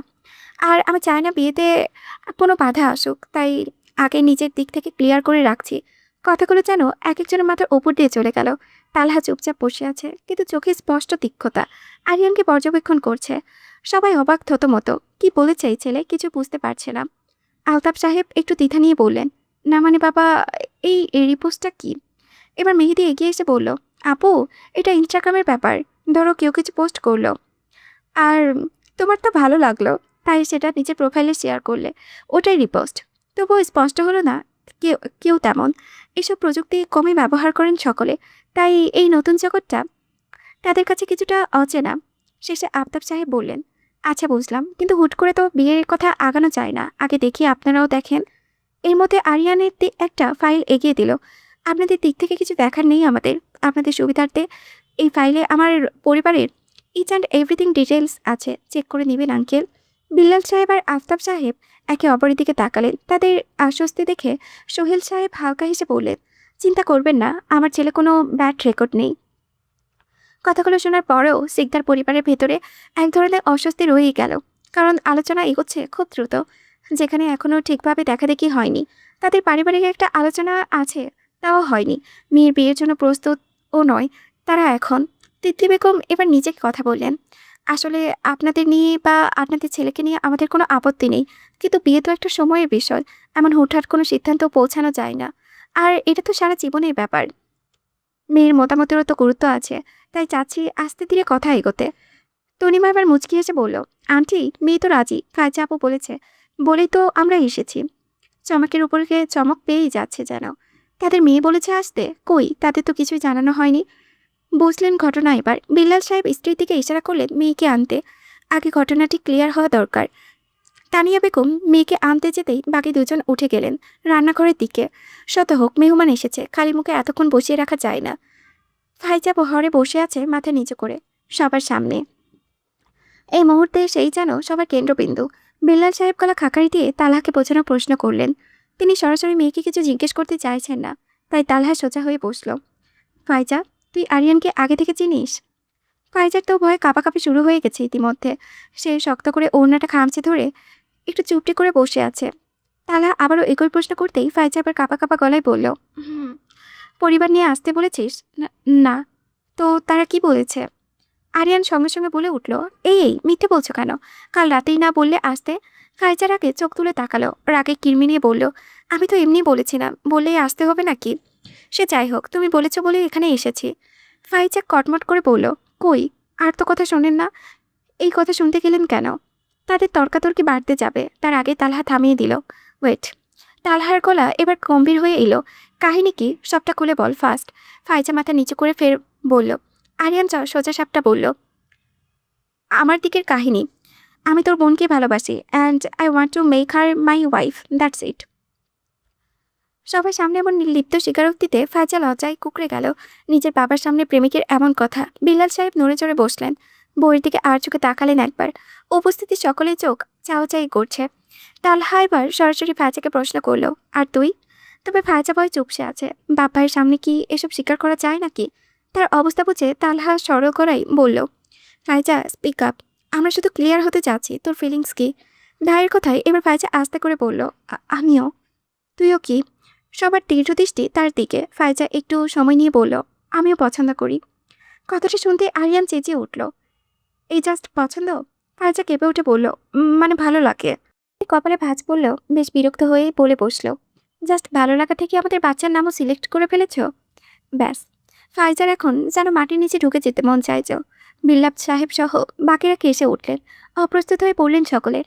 Speaker 1: আর আমি চাই না বিয়েতে কোনো বাধা আসুক, তাই আগে নিজের দিক থেকে ক্লিয়ার করে রাখছি। কথাগুলো যেন এক একজনের মাথার ওপর দিয়ে চলে গেল। তালহা চুপচাপ বসে আছে, কিন্তু চোখে স্পষ্ট তীক্ষ্ণতা। আরিয়ানকে পর্যবেক্ষণ করছে। সবাই অবাক থতমতো। কি বলেছে এই ছেলে, কিছু বুঝতে পারছে না। আলতাফ সাহেব একটু দ্বিধা নিয়ে বললেন, না মানে বাবা, এই রিপোর্টটা কি? এবার মেহেদি এগিয়ে এসে বলল, আপু, এটা ইনস্টাগ্রামের ব্যাপার। ধরো কেউ কিছু পোস্ট করলো, আর তোমার তো ভালো লাগলো, তাই সেটা নিজের প্রোফাইলে শেয়ার করলে, ওটাই রিপোস্ট। তবুও স্পষ্ট হলো না কেউ কেউ তেমন এসব প্রযুক্তি কমই ব্যবহার করেন সকলে, তাই এই নতুন জগৎটা তাদের কাছে কিছুটা অচেনা। শেষে আফতাব সাহেব বললেন, আচ্ছা বুঝলাম, কিন্তু হুট করে তো বিয়ের কথা আগানো যায় না, আগে দেখি আপনারাও দেখেন। এর মধ্যে আরিয়ানের একটা ফাইল এগিয়ে দিল, আপনাদের দিক থেকে কিছু দেখার নেই আমাদের, আপনাদের সুবিধার্থে এই ফাইলে আমার পরিবারের ইচ অ্যান্ড এভরিথিং ডিটেলস আছে, চেক করে নেবেন আঙ্কেল। বিল্লাল সাহেব আর আফতাব সাহেব একে অপরের দিকে তাকালেন। তাদের আশ্বস্তি দেখে সোহেল সাহেব হালকা হেসে বললেন, চিন্তা করবেন না, আমার ছেলে কোনো ব্যাড রেকর্ড নেই। কথাগুলো শোনার পরেও সিকদার পরিবারের ভেতরে এক ধরনের অস্বস্তি রয়েই গেল, কারণ আলোচনা এগোচ্ছে খুব দ্রুত। যেখানে এখনও ঠিকভাবে দেখাদেখি হয়নি, তাদের পারিবারিক একটা আলোচনা আছে, তাও হয়নি। মেয়ের বিয়ের জন্য প্রস্তুত ও নয় তারা এখন। তিতলি বেগম এবার নিজেকে কথা বললেন, আসলে আপনাদের নিয়ে বা আপনাদের ছেলেকে নিয়ে আমাদের কোনো আপত্তি নেই, কিন্তু বিয়ে তো একটা সময়ের বিষয়, এমন হুটহাট কোনো সিদ্ধান্ত পৌঁছানো যায় না। আর এটা তো সারা জীবনের ব্যাপার, মেয়ের মতামতেরও তো গুরুত্ব আছে, তাই চাচ্ছি আস্তে ধীরে কথা এগোতে। তনিমা এবার মুচকি এসে বলল, আন্টি, মেয়ে তো রাজি, ফায়জা আপু বলেছে বলেই তো আমরা এসেছি। চমকের উপরে চমক পেয়েই যাচ্ছে যেন। তাদের মেয়ে বলেছে আসতে, কই তাদের তো কিছুই জানানো হয়নি। বুঝলেন ঘটনা এবার। বিল্লাল সাহেব স্ত্রীর দিকে ইশারা করলেন মেয়েকে আনতে। আগে ঘটনাটি ক্লিয়ার হওয়া দরকার। তানিয়া বেগম মেয়েকে আনতে যেতেই বাকি দুজন উঠে গেলেন রান্নাঘরের দিকে। শত হোক মেহমান এসেছে, খালি মুখে এতক্ষণ বসিয়ে রাখা যায় না। ফাইজা ঘরে বসে আছে মাথা নিচু করে সবার সামনে। এই মুহূর্তে সেই যেন সবার কেন্দ্রবিন্দু। বিল্লাল সাহেব গলা খাকারি দিয়ে তালহাকে বোঝানোর প্রশ্ন করলেন। তিনি সরাসরি মেয়েকে কিছু জিজ্ঞেস করতে চাইছেন না, তাই তালহা সোজা হয়ে বসল। ফাইজা, তুই আরিয়ানকে আগে থেকে চিনিস? ফাইজার তো ভয়ে কাঁপাকাঁপি শুরু হয়ে গেছে ইতিমধ্যে। সে শক্ত করে ওড়নাটা খামচে ধরে একটু চুপটি করে বসে আছে। তালহা আবারও একই প্রশ্ন করতেই ফাইজা আবার কাঁপা কাঁপা গলায় বলল, হুম। পরিবার নিয়ে আসতে বলেছিস? না। তো তারা কি বলেছে? আরিয়ান সঙ্গে সঙ্গে বলে উঠল, এই মিথ্যে বলছো কেন? কাল রাতেই না বললে আসতে? ফাইজার আগে চোখ তুলে তাকালো, রাগে কিরমিনিয়ে বলল, আমি তো এমনি বলেছিলাম, বললেই আসতে হবে নাকি? সে যাই হোক, তুমি বলেছ বলে এখানে এসেছি। ফাইজা কটমট করে বলল, কই, আর তো কথা শোনেন না। এই কথা শুনতে গেলেন কেন? তাদের তর্কাতর্কি বাড়তে যাবে, তার আগে তালহা থামিয়ে দিল। ওয়েট। তালহার গলা এবার গম্ভীর হয়ে এলো। কাহিনী কি, সবটা খুলে বল ফার্স্ট। ফাইজা মাথা নিচু করে ফের বলল। আরিয়ান সোজা সাপটা বলল, আমার দিকের কাহিনী, আমি তোর বোনকে ভালোবাসি and I want to make her my wife, that's it. সবার সামনে এমন নির্লিপ্ত স্বীকারোক্তিতে ফাইজা লজ্জায় কুকড়ে গেল। নিজের বাবার সামনে প্রেমিকের এমন কথা। বিল্লাল সাহেব নড়ে চড়ে বসলেন, বইয়ের দিকে আর চোখে তাকালেন একবার। উপস্থিতি সকলেই চোখ চাওয়াচাই করছে। তালহা এবার সরাসরি ফাইজাকে প্রশ্ন করলো, আর তুই? তবে ফাইজা ভয় চুপসে আছে। বাপ ভাইয়ের সামনে কি এসব স্বীকার করা যায় নাকি? তার অবস্থা বুঝে তালহা সরল করাই বলল, ফাইজা স্পিক আপ, আমরা শুধু ক্লিয়ার হতে চাচ্ছি, তোর ফিলিংস কি? ভাইয়ের কথায় এবার ফাইজা আস্তে করে বলল, আমিও। তুইও কি? সবার দৃষ্টি তার দিকে। ফাইজা একটু সময় নিয়ে বলল, আমিও পছন্দ করি। কথাটা শুনতে আরিয়ান চেঁচিয়ে উঠল, এই জাস্ট পছন্দ? ফাইজা কেঁপে উঠে বলল, মানে ভালো লাগে। কপালে ভাঁজ পড়ল, বেশ বিরক্ত হয়ে বলে বসল, জাস্ট ভালো লাগা থেকে আমাদের বাচ্চার নামও সিলেক্ট করে ফেলেছ? ব্যাস। ফাইজার এখন যেন মাটির নিচে ঢুকে যেতে মন চাইছ। বিল্লাল সাহেব সহ বাকিরা কেসে উঠলেন। অপ্রস্তুত হয়ে পড়লেন সকলের।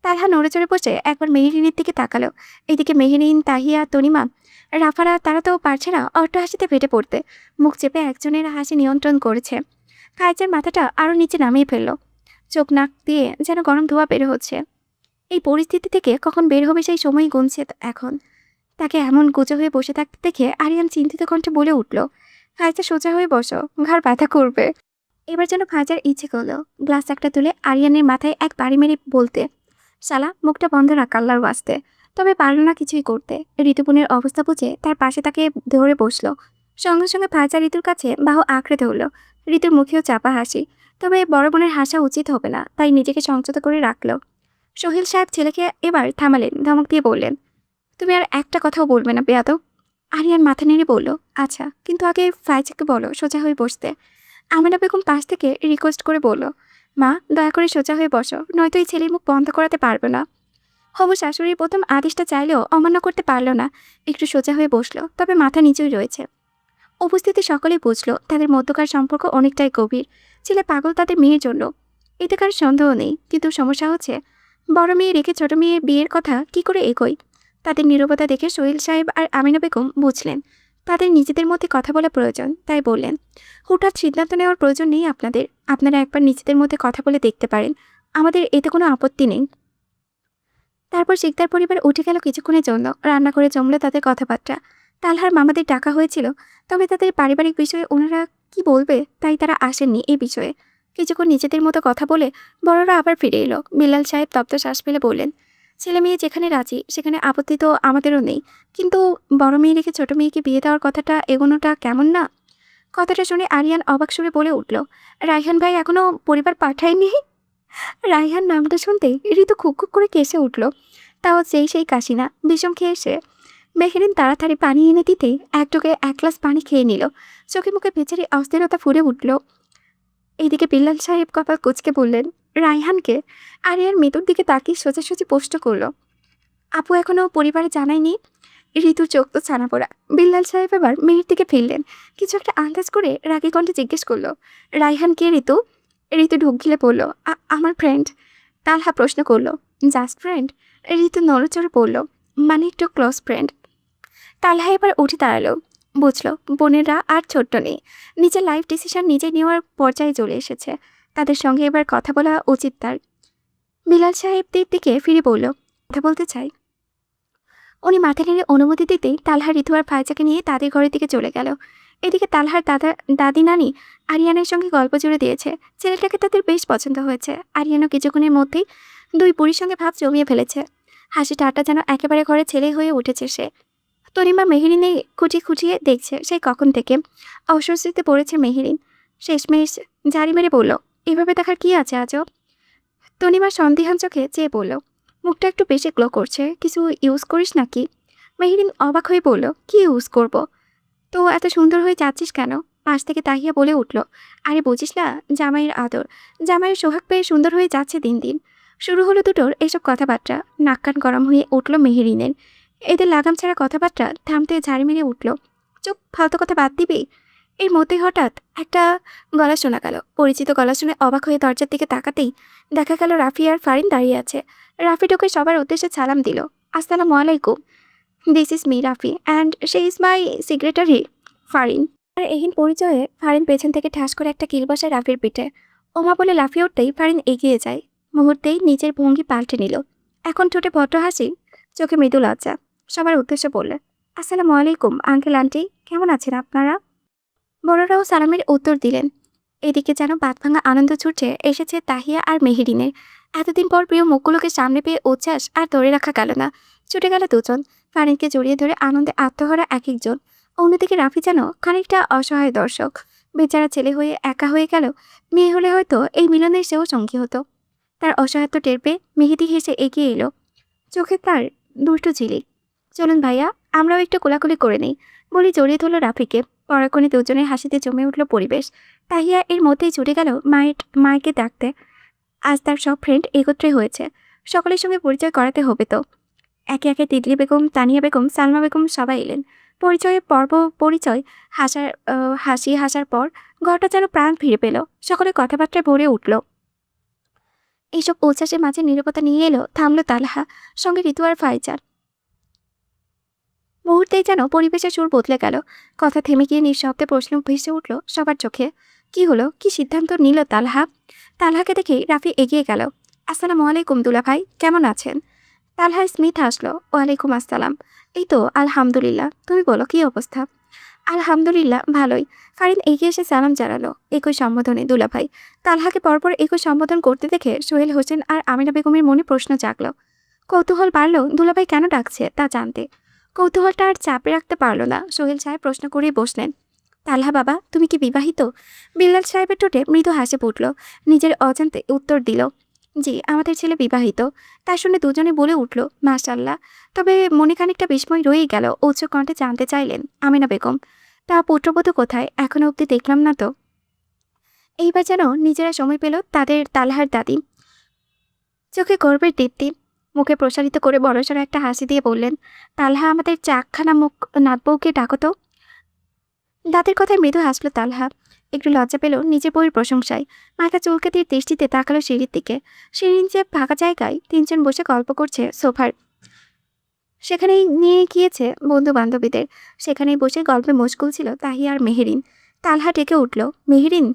Speaker 1: তালহা নড়ে চড়ে বসে একবার মেহেরিনের দিকে তাকালো। এদিকে মেহেরিন, তাহিয়া, তনিমা, রাফারা তারা তো পারছে না অট্ট হাসিতে ফেটে পড়তে। মুখ চেপে একজনের হাসি নিয়ন্ত্রণ করেছে। ফাইজার মাথাটা আরও নিচে নামিয়ে ফেলল। চোখ নাক দিয়ে যেন গরম ধোঁয়া বের হচ্ছে। এই পরিস্থিতি থেকে কখন বের হবে সেই সময় গুনছে এখন। তাকে এমন গুজো হয়ে বসে থাকতে দেখে আরিয়ান চিন্তিত কণ্ঠে বলে উঠল, ফাইজা সোজা হয়ে বসো, ঘাড় ব্যথা করবে। এবার যেন ফাইজার ইচ্ছে করলো গ্লাস একটা তুলে আরিয়ানের মাথায় এক বাড়ি মেরে বলতে, শালা মুখটা বন্ধ রাখ আল্লাহর ওয়াস্তে। তবে পারল না কিছুই করতে। ঋতুপনের অবস্থা বুঝে তার পাশে তাকে ধরে বসলো। সঙ্গে সঙ্গে ফাইজা ঋতুর কাছে বাহু আঁকড়ে ধরল। ঋতুর মুখেও চাপা হাসি। তবে বড় বোনের হাসা উচিত হবে না, তাই নিজেকে সংযত করে রাখল। সোহেল সাহেব ছেলেকে এবার থামালেন, ধমক দিয়ে বললেন, তুমি আর একটা কথাও বলবে না বেয়াদব। আরিয়ান মাথা নেড়ে বলল, আচ্ছা, কিন্তু আগে ফাইজাকে বলো সোজা হয়ে বসতে। আমিনা বেগম পাশ থেকে রিকোয়েস্ট করে বলল, মা দয়া করে সোজা হয়ে বসো, নয়তো এই ছেলের মুখ বন্ধ করাতে পারবে না। হবু শাশুড়ির প্রথম আদেশটা চাইলেও অমান্য করতে পারল না। একটু সোজা হয়ে বসলো, তবে মাথা নিচুই রয়েছে। উপস্থিতি সকলেই বুঝলো তাদের মধ্যকার সম্পর্ক অনেকটাই গভীর। ছেলে পাগল তাদের মেয়ের জন্য, এতে কার সন্দেহ নেই। কিন্তু সমস্যা হচ্ছে, বড় মেয়ে রেখে ছোট মেয়ের বিয়ের কথা কি করে এগোয়? তাদের নীরবতা দেখে সোহেল সাহেব আর আমিনা বেগম বুঝলেন তাদের নিজেদের মধ্যে কথা বলা প্রয়োজন। তাই বললেন, হুটহাট সিদ্ধান্ত নেওয়ার প্রয়োজন নেই আপনাদের। আপনারা একবার নিজেদের মধ্যে কথা বলে দেখতে পারেন, আমাদের এতে কোনো আপত্তি নেই। তারপর শিকদার পরিবার উঠে গেল কিছুক্ষণের জন্য। রান্না করে জমল তাদের কথাবার্তা। তালহার মামাদের ডাকা হয়েছিল, তবে তাদের পারিবারিক বিষয়ে ওনারা কি বলবে তাই তারা আসেননি এই বিষয়ে। কিছুক্ষণ নিজেদের মতো কথা বলে বড়রা আবার ফিরে এলো। বিল্লাল সাহেব তপ্ত শ্বাস ফেলে বললেন, ছেলে মেয়ে যেখানে রাজি সেখানে আপত্তি তো আমাদেরও নেই, কিন্তু বড় মেয়ে রেখে ছোট মেয়েকে বিয়ে দেওয়ার কথাটা এগোনোটা কেমন না? কথাটা শুনে আরিয়ান অবাক সুরে বলে উঠল, রায়হান ভাই এখনো পরিবার পাঠায়নি? রায়হান নামটা শুনতেই ঋতু খুব খুব করে কেসে উঠল। তাও সেই কাশি না, বিষম খেয়ে এসে। মেহেরিন তাড়াতাড়ি পানি এনে দিতেই একটুকে এক গ্লাস পানি খেয়ে নিল। চোখে মুখে বেচারি অস্থিরতা ফুটে উঠল। এইদিকে বিল্লাল সাহেব কপাল কুঁচকে বললেন, রায়হানকে? আরিয়ার মৃত্যুর দিকে তাকিয়ে সোজাসুজি প্রশ্ন করল, আপু এখনো পরিবারে জানায়নি? ঋতুর চোখ তো ছানা পড়া। বিল্লাল সাহেব এবার মেয়ের দিকে ফিরলেন। কিছু একটা আন্দাজ করে রাগী কণ্ঠে জিজ্ঞেস করলো, রায়হান কে ঋতু? ঋতু ঢুক গিলে বলল, আমার ফ্রেন্ড। তালহা প্রশ্ন করলো, জাস্ট ফ্রেন্ড? ঋতু নড়চড়ে পড়ল, মানে একটু ক্লোজ ফ্রেন্ড। তালহা এবার উঠে দাঁড়ালো, বুঝলো বোনেরা আর ছোট্ট নেই, নিজের লাইফ ডিসিশন নিজে নেওয়ার পর্যায়ে চলে এসেছে। তাদের সঙ্গে এবার কথা বলা উচিত তার। বিলাল সাহেবদের দিকে ফিরে বলল, কথা বলতে চাই। উনি মাথা নেড়ে অনুমতি দিতেই তালহা, ঋতু আর ফায়জাকে নিয়ে তাদের ঘরের দিকে চলে গেল। এদিকে তালহার দাদি নানি আরিয়ানের সঙ্গে গল্প জুড়ে দিয়েছে। ছেলেটাকে তাদের বেশ পছন্দ হয়েছে। আরিয়ানও কিছুক্ষণের মধ্যেই দুই বুড়ির সঙ্গে ভাব জমিয়ে ফেলেছে। হাসি ঠাট্টা যেন একেবারে ঘরে ছেলে হয়ে উঠেছে সে। তনিমা মেহেরিনে খুঁটিয়ে দেখছে সেই কখন থেকে। অস্বস্তিতে পড়েছে মেহেরিন। শেষমেশ ঝাড়ি মেরে বলল, এভাবে দেখার কি আছে আজব? তনিমা সন্দিহান চোখে চেয়ে বলল, মুখটা একটু বেশি গ্লো করছে, কিছু ইউজ করিস নাকি? মেহেরিন অবাক হয়ে বলল, কি ইউজ করব? তো এত সুন্দর হয়ে যাচ্ছিস কেন? পাশ থেকে তাহিয়া বলে উঠল, আরে বুঝিস না, জামাইয়ের আদর, জামাইয়ের সোহাগ পেয়ে সুন্দর হয়ে যাচ্ছে দিন দিন। শুরু হলো দুটোর এইসব কথাবার্তা। নাক কান গরম হয়ে উঠল মেহেরিনের। এদের লাগাম ছাড়া কথাবার্তা থামতে ঝাড়ি মেরে উঠল। চুপ, ফালতু কথা বাদ দিবি। এর মধ্যে হঠাৎ একটা গলা শোনা গেল। পরিচিত গলা শুনে অবাক হয়ে দরজার দিকে তাকাতেই দেখা গেল রাফি আর ফারিন দাঁড়িয়ে আছে। রাফি ঢোকে সবার উদ্দেশ্যে সালাম দিল, আসসালামু আলাইকুম, this is me Rafi and she is my secretary Farin. আর এহীন পরিচয়ে ফারিন পেছন থেকে ঠাস করে একটা কিল বসায় রাফির পিঠে। ওমা বলে লাফিয়ে উঠতেই ফারিন এগিয়ে যায়। মুহূর্তেই নিজের ভঙ্গি পাল্টে নিল। এখন ঠোঁটে ভদ্র হাসি, চোখে মৃদু লজ্জা। সবার উদ্দেশ্যে বললে, আসসালামু আলাইকুম আঙ্কেল আন্টি, কেমন আছেন আপনারা? বড়রাও সালামের উত্তর দিলেন। এদিকে যেন বাদ ভাঙা আনন্দ ছুটছে এসেছে তাহিয়া আর মেহেরিনের। এতদিন পর প্রিয় মুখগুলোকে সামনে পেয়ে উচ্ছ্বাস আর ধরে রাখা গেল না। ছুটে গেল দুজন। ফারিনকে জড়িয়ে ধরে আনন্দে আত্মহারা এক একজন। অন্যদিকে রাফি যেন খানিকটা অসহায় দর্শক। বেচারা ছেলে হয়ে একা হয়ে গেল। মেয়ে হলে হয়তো এই মিলনের সেও সঙ্গী হতো। তার অসহায়ত্ব টের পেয়ে মেহেদি হেসে এগিয়ে এলো, চোখে তার দুষ্টু ঝিলিক। চলুন ভাইয়া, আমরাও একটু কোলাকুলি করে নেই বলে জড়িয়ে ধরল রাফিকে। পরাক্ষণে দুজনের হাসিতে জমে উঠল পরিবেশ। তাহিয়া এর মধ্যেই ছুটে গেল মায়েকে ডাকতে। আজ তার সব ফ্রেন্ড একত্রে হয়েছে, সকলের সঙ্গে পরিচয় করাতে হবে তো। একে একে তিতলি বেগম, তানিয়া বেগম, সালমা বেগম সবাই এলেন। পরিচয় হাসার পর ঘরটা যেন প্রাণ ফিরে পেল। সকলে কথাবার্তায় ভরে উঠল। এইসব উচ্ছ্বাসের মাঝে নীরবতা নিয়ে এলো, থামলো তালহা, সঙ্গে ঋতু আর ফাইজার। মুহূর্তেই যেন পরিবেশের সুর বদলে গেল। কথা থেমে গিয়ে নিঃশব্দে প্রশ্ন ভেসে উঠল সবার চোখে। কি হলো, কি সিদ্ধান্ত নিল তালহা? তালহাকে দেখেই রাফি এগিয়ে গেল। আসসালামু আলাইকুম দুলা ভাই, কেমন আছেন? তালহা স্মিথ হাসলো, ওয়ালাইকুম আসসালাম। এই তো আলহামদুলিল্লাহ, তুমি বলো কি অবস্থা? আলহামদুলিল্লাহ ভালোই। ফারিন এগিয়ে এসে সালাম জানালো একই সম্বোধনে দুলা ভাই। তালহাকে পরপর একই সম্বোধন করতে দেখে সোহেল হোসেন আর আমিনা বেগমের মনে প্রশ্ন জাগলো। কৌতূহল বাড়ল দুলাভাই কেন ডাকছে তা জানতে। কৌতূহলটা আর চাপে রাখতে পারল না। সোহেল সাহেব প্রশ্ন করেই বসলেন, তালহা বাবা, তুমি কি বিবাহিত? বিল্লাল সাহেবের ঠোঁটে মৃদু হাসি ফুটল। নিজের অজান্তে উত্তর দিল, জি, আমাদের ছেলে বিবাহিত। তা শুনে দুজনে বলে উঠল, মাশাআল্লাহ। তবে মনে খানিকটা বিস্ময় রয়েই গেল। উচ্চ কণ্ঠে জানতে চাইলেন আমিনা বেগম, তা পুত্রবধূ কোথায়? এখনো অবধি দেখলাম না তো। এইবার যেন নিজেরা সময় পেল তাদের তালহার দাদি। চোখে গর্বের দীপ্তি, মুখে প্রসারিত করে বড়সড় একটা হাসি দিয়ে বললেন, তালহা, আমাদের চাকখানা মুখ নাতবউকে ডাকো তো। দাদের কথায় মৃদু হাসল তালহা। একটু লজ্জা পেল নিজের বউয়ের প্রশংসায়। মাথা চুলকে দিয়ে দৃষ্টিতে তাকালো সিঁড়ির দিকে। সিঁড়ির যে ফাঁকা জায়গায় তিনজন বসে গল্প করছে সোফার। সেখানেই নিয়ে গিয়েছে বন্ধু বান্ধবীদের। সেখানেই বসে গল্পে মশগুল ছিল তাহিয়া আর মেহেরিন। তালহা ডেকে উঠল, মেহেরিন।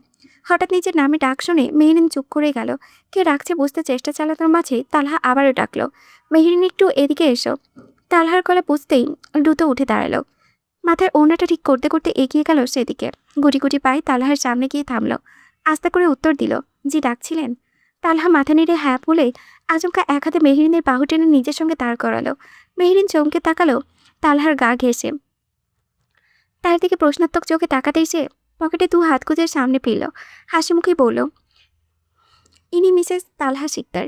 Speaker 1: হঠাৎ নিজের নামে ডাক শুনে মেহেরিন চুপ করে গেল। কে ডাকছে বুঝতে চেষ্টা চালানোর মাঝে তালহা আবারও ডাকলো, মেহেরিন একটু এদিকে এসো। তালহার গলা বুঝতেই দ্রুত উঠে দাঁড়ালো। মাথার ওড়নাটা ঠিক করতে করতে এগিয়ে গেল সেদিকে। গুটি গুটি পায়ে তালহার সামনে গিয়ে থামলো। আস্তে করে উত্তর দিল, জি ডাকছিলেন? তালহা মাথা নেড়ে হ্যাঁ বলে আচমকা এক হাতে মেহেরিনের বাহু টেনে নিজের সঙ্গে দাঁড় করালো। মেহেরিন চমকে তাকালো তালহার গা ঘেঁষে। তার দিকে প্রশ্নাত্মক চোখে তাকাতেই সে পকেটে দু হাত গুজের সামনে ফিরল। হাসি মুখে বলল, ইনি মিসেস তালহা শিকদার।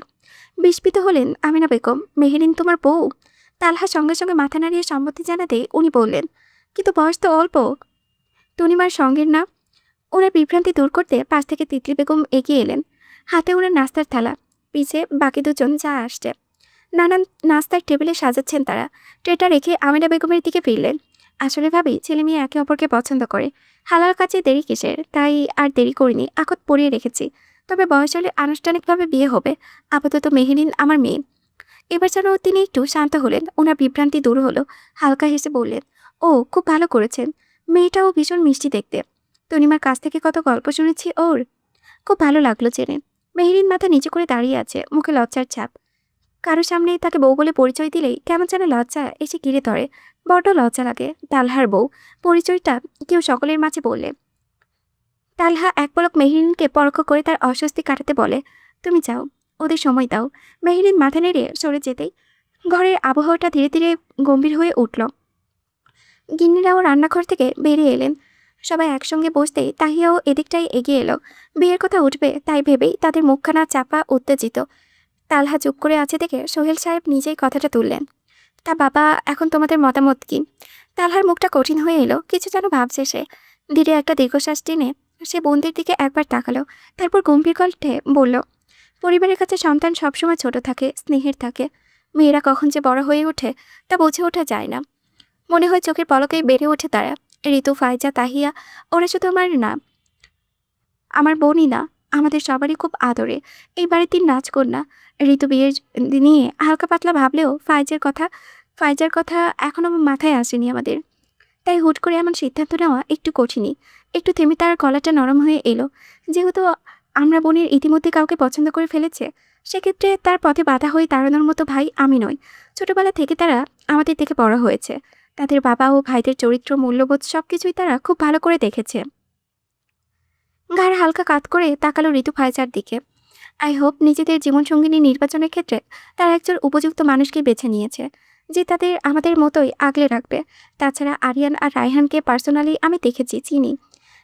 Speaker 1: বিস্মিত হলেন আমিনা বেগম, মেহেরিন তোমার বউ? তালহা সঙ্গে সঙ্গে মাথা নাড়িয়ে সম্মতি জানাতে উনি বললেন, কিন্তু বয়স তো অল্প। তনিমার সঙ্গের না। ওনার বিভ্রান্তি দূর করতে পাশ থেকে তিতলি বেগম এগিয়ে এলেন। হাতে ওনার নাস্তার থালা, পিছে বাকি দুজন চা আসছে। নানান নাস্তার টেবিলে সাজাচ্ছেন তারা। ট্রেটা রেখে আমিনা বেগমের দিকে ফিরলেন। আসলে ভাবি, ছেলে মেয়ে একে অপরকে পছন্দ করে। হালার কাছে দেরি কিসের, তাই আর দেরি করিনি, আখত পরিয়ে রেখেছি। তবে বয়স হলে আনুষ্ঠানিকভাবে বিয়ে হবে। আপাতত মেহেরিন আমার মেয়ে। এবার যেন তিনি একটু শান্ত হলেন। ওনার বিভ্রান্তি দূর হলো। হালকা হেসে বললেন, ও খুব ভালো করেছেন। মেয়েটাও ভীষণ মিষ্টি দেখতে। তনিমার কাছ থেকে কত গল্প শুনেছি ওর, খুব ভালো লাগলো জেনে। মেহেরিন মাথা নিচু করে দাঁড়িয়ে আছে, মুখে লজ্জার ছাপ। কারো সামনে তাকে বউ বলে পরিচয় দিলেই কেমন যেন লজ্জা এসে ঘিরে ধরে। বড্ড লজ্জা লাগে তালহার বউ পরিচয়টা কেউ সকলের মাঝে বললে। তালহা এক পলক মেহেরিনকে পরখ করে তার অস্বস্তি কাটাতে বলে, তুমি যাও, ওদের সময় দাও। মেহেরিন মাথা নেড়ে সরে যেতেই ঘরের আবহাওয়াটা ধীরে ধীরে গম্ভীর হয়ে উঠল। গিন্নিরাও রান্নাঘর থেকে বেরিয়ে এলেন। সবাই একসঙ্গে বসতেই তাহিয়াও এদিকটাই এগিয়ে এলো। বিয়ের কথা উঠবে তাই ভেবেই তাদের মুখখানা চাপা, উত্তেজিত। তালহা চুপ করে আছে দেখে সোহেল সাহেব নিজেই কথাটা তুললেন। তা বাবা, এখন তোমাদের মতামত কি? তালহার মুখটা কঠিন হয়ে এলো, কিছু যেন ভাবছে সে। ধীরে একটা দীর্ঘশ্বাস টেনে সে বোনদের দিকে একবার তাকালো, তারপর গম্ভীর কণ্ঠে বলল, পরিবারের কাছে সন্তান সবসময় ছোট থাকে, স্নেহের থাকে। মেয়েরা কখন যে বড় হয়ে ওঠে তা বুঝে ওঠা যায় না। মনে হয় চোখের পলকেই বেড়ে ওঠে তারা। ঋতু, ফাইজা, তাহিয়া, ওরা শুধু আমার বোনই না, আমাদের সবারই খুব আদরে। এই বাড়ির 3 রাজকন্যা। ঋতু বিয়ের নিয়ে হালকা পাতলা ভাবলেও ফাইজার কথা এখনো মাথায় আসেনি আমাদের। তাই হুট করে এমন সিদ্ধান্ত নেওয়া একটু কঠিনই। একটু থেমে তার গলাটা নরম হয়ে এলো। যেহেতু আমরা বোনের ইতিমধ্যে কাউকে পছন্দ করে ফেলেছে, সেক্ষেত্রে তার পথে বাধা হয়ে দাঁড়ানোর মতো ভাই আমি নই। ছোটবেলা থেকে তারা আমাদের দেখে বড় হয়েছে। তাদের বাবা ও ভাইদের চরিত্র, মূল্যবোধ সবকিছুই তারা খুব ভালো করে দেখেছে। ঘাড় হালকা কাত করে তাকালো ঋতু ফাইজার দিকে। আই হোপ নিজেদের জীবনসঙ্গিনী নির্বাচনের ক্ষেত্রে তারা একজন উপযুক্ত মানুষকে বেছে নিয়েছে, যে তাদের আমাদের মতোই আগলে রাখবে। তাছাড়া আরিয়ান আর রায়হানকে পার্সোনালি আমি দেখেছি, চিনি।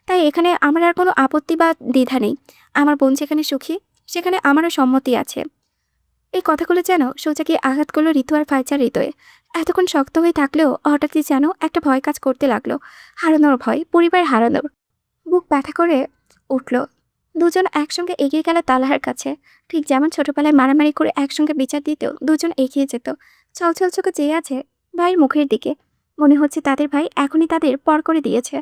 Speaker 1: তাই এখানে আমার আর কোনো আপত্তি বা দ্বিধা নেই। আমার বোন যেখানে সুখী, সেখানে আমারও সম্মতি আছে। এই কথাগুলো যেন সোজা গিয়ে আঘাত করলো ঋতু আর ফাইজার হৃদয়ে। এতক্ষণ শক্ত হয়ে থাকলেও হঠাৎই যেন একটা ভয় কাজ করতে লাগলো। হারানোর ভয়, পরিবার হারানোর। বুক ব্যথা করে উঠল। দুজন একসঙ্গে এগিয়ে গেল তালহার কাছে। ঠিক যেমন ছোটবেলায় মারামারি করে একসঙ্গে বিচার দিতেও দুজন এগিয়ে যেত। ছলছল চোখে চেয়ে আছে ভাইয়ের মুখের দিকে। মনে হচ্ছে তাদের ভাই এখনই তাদের পর করে দিয়েছে।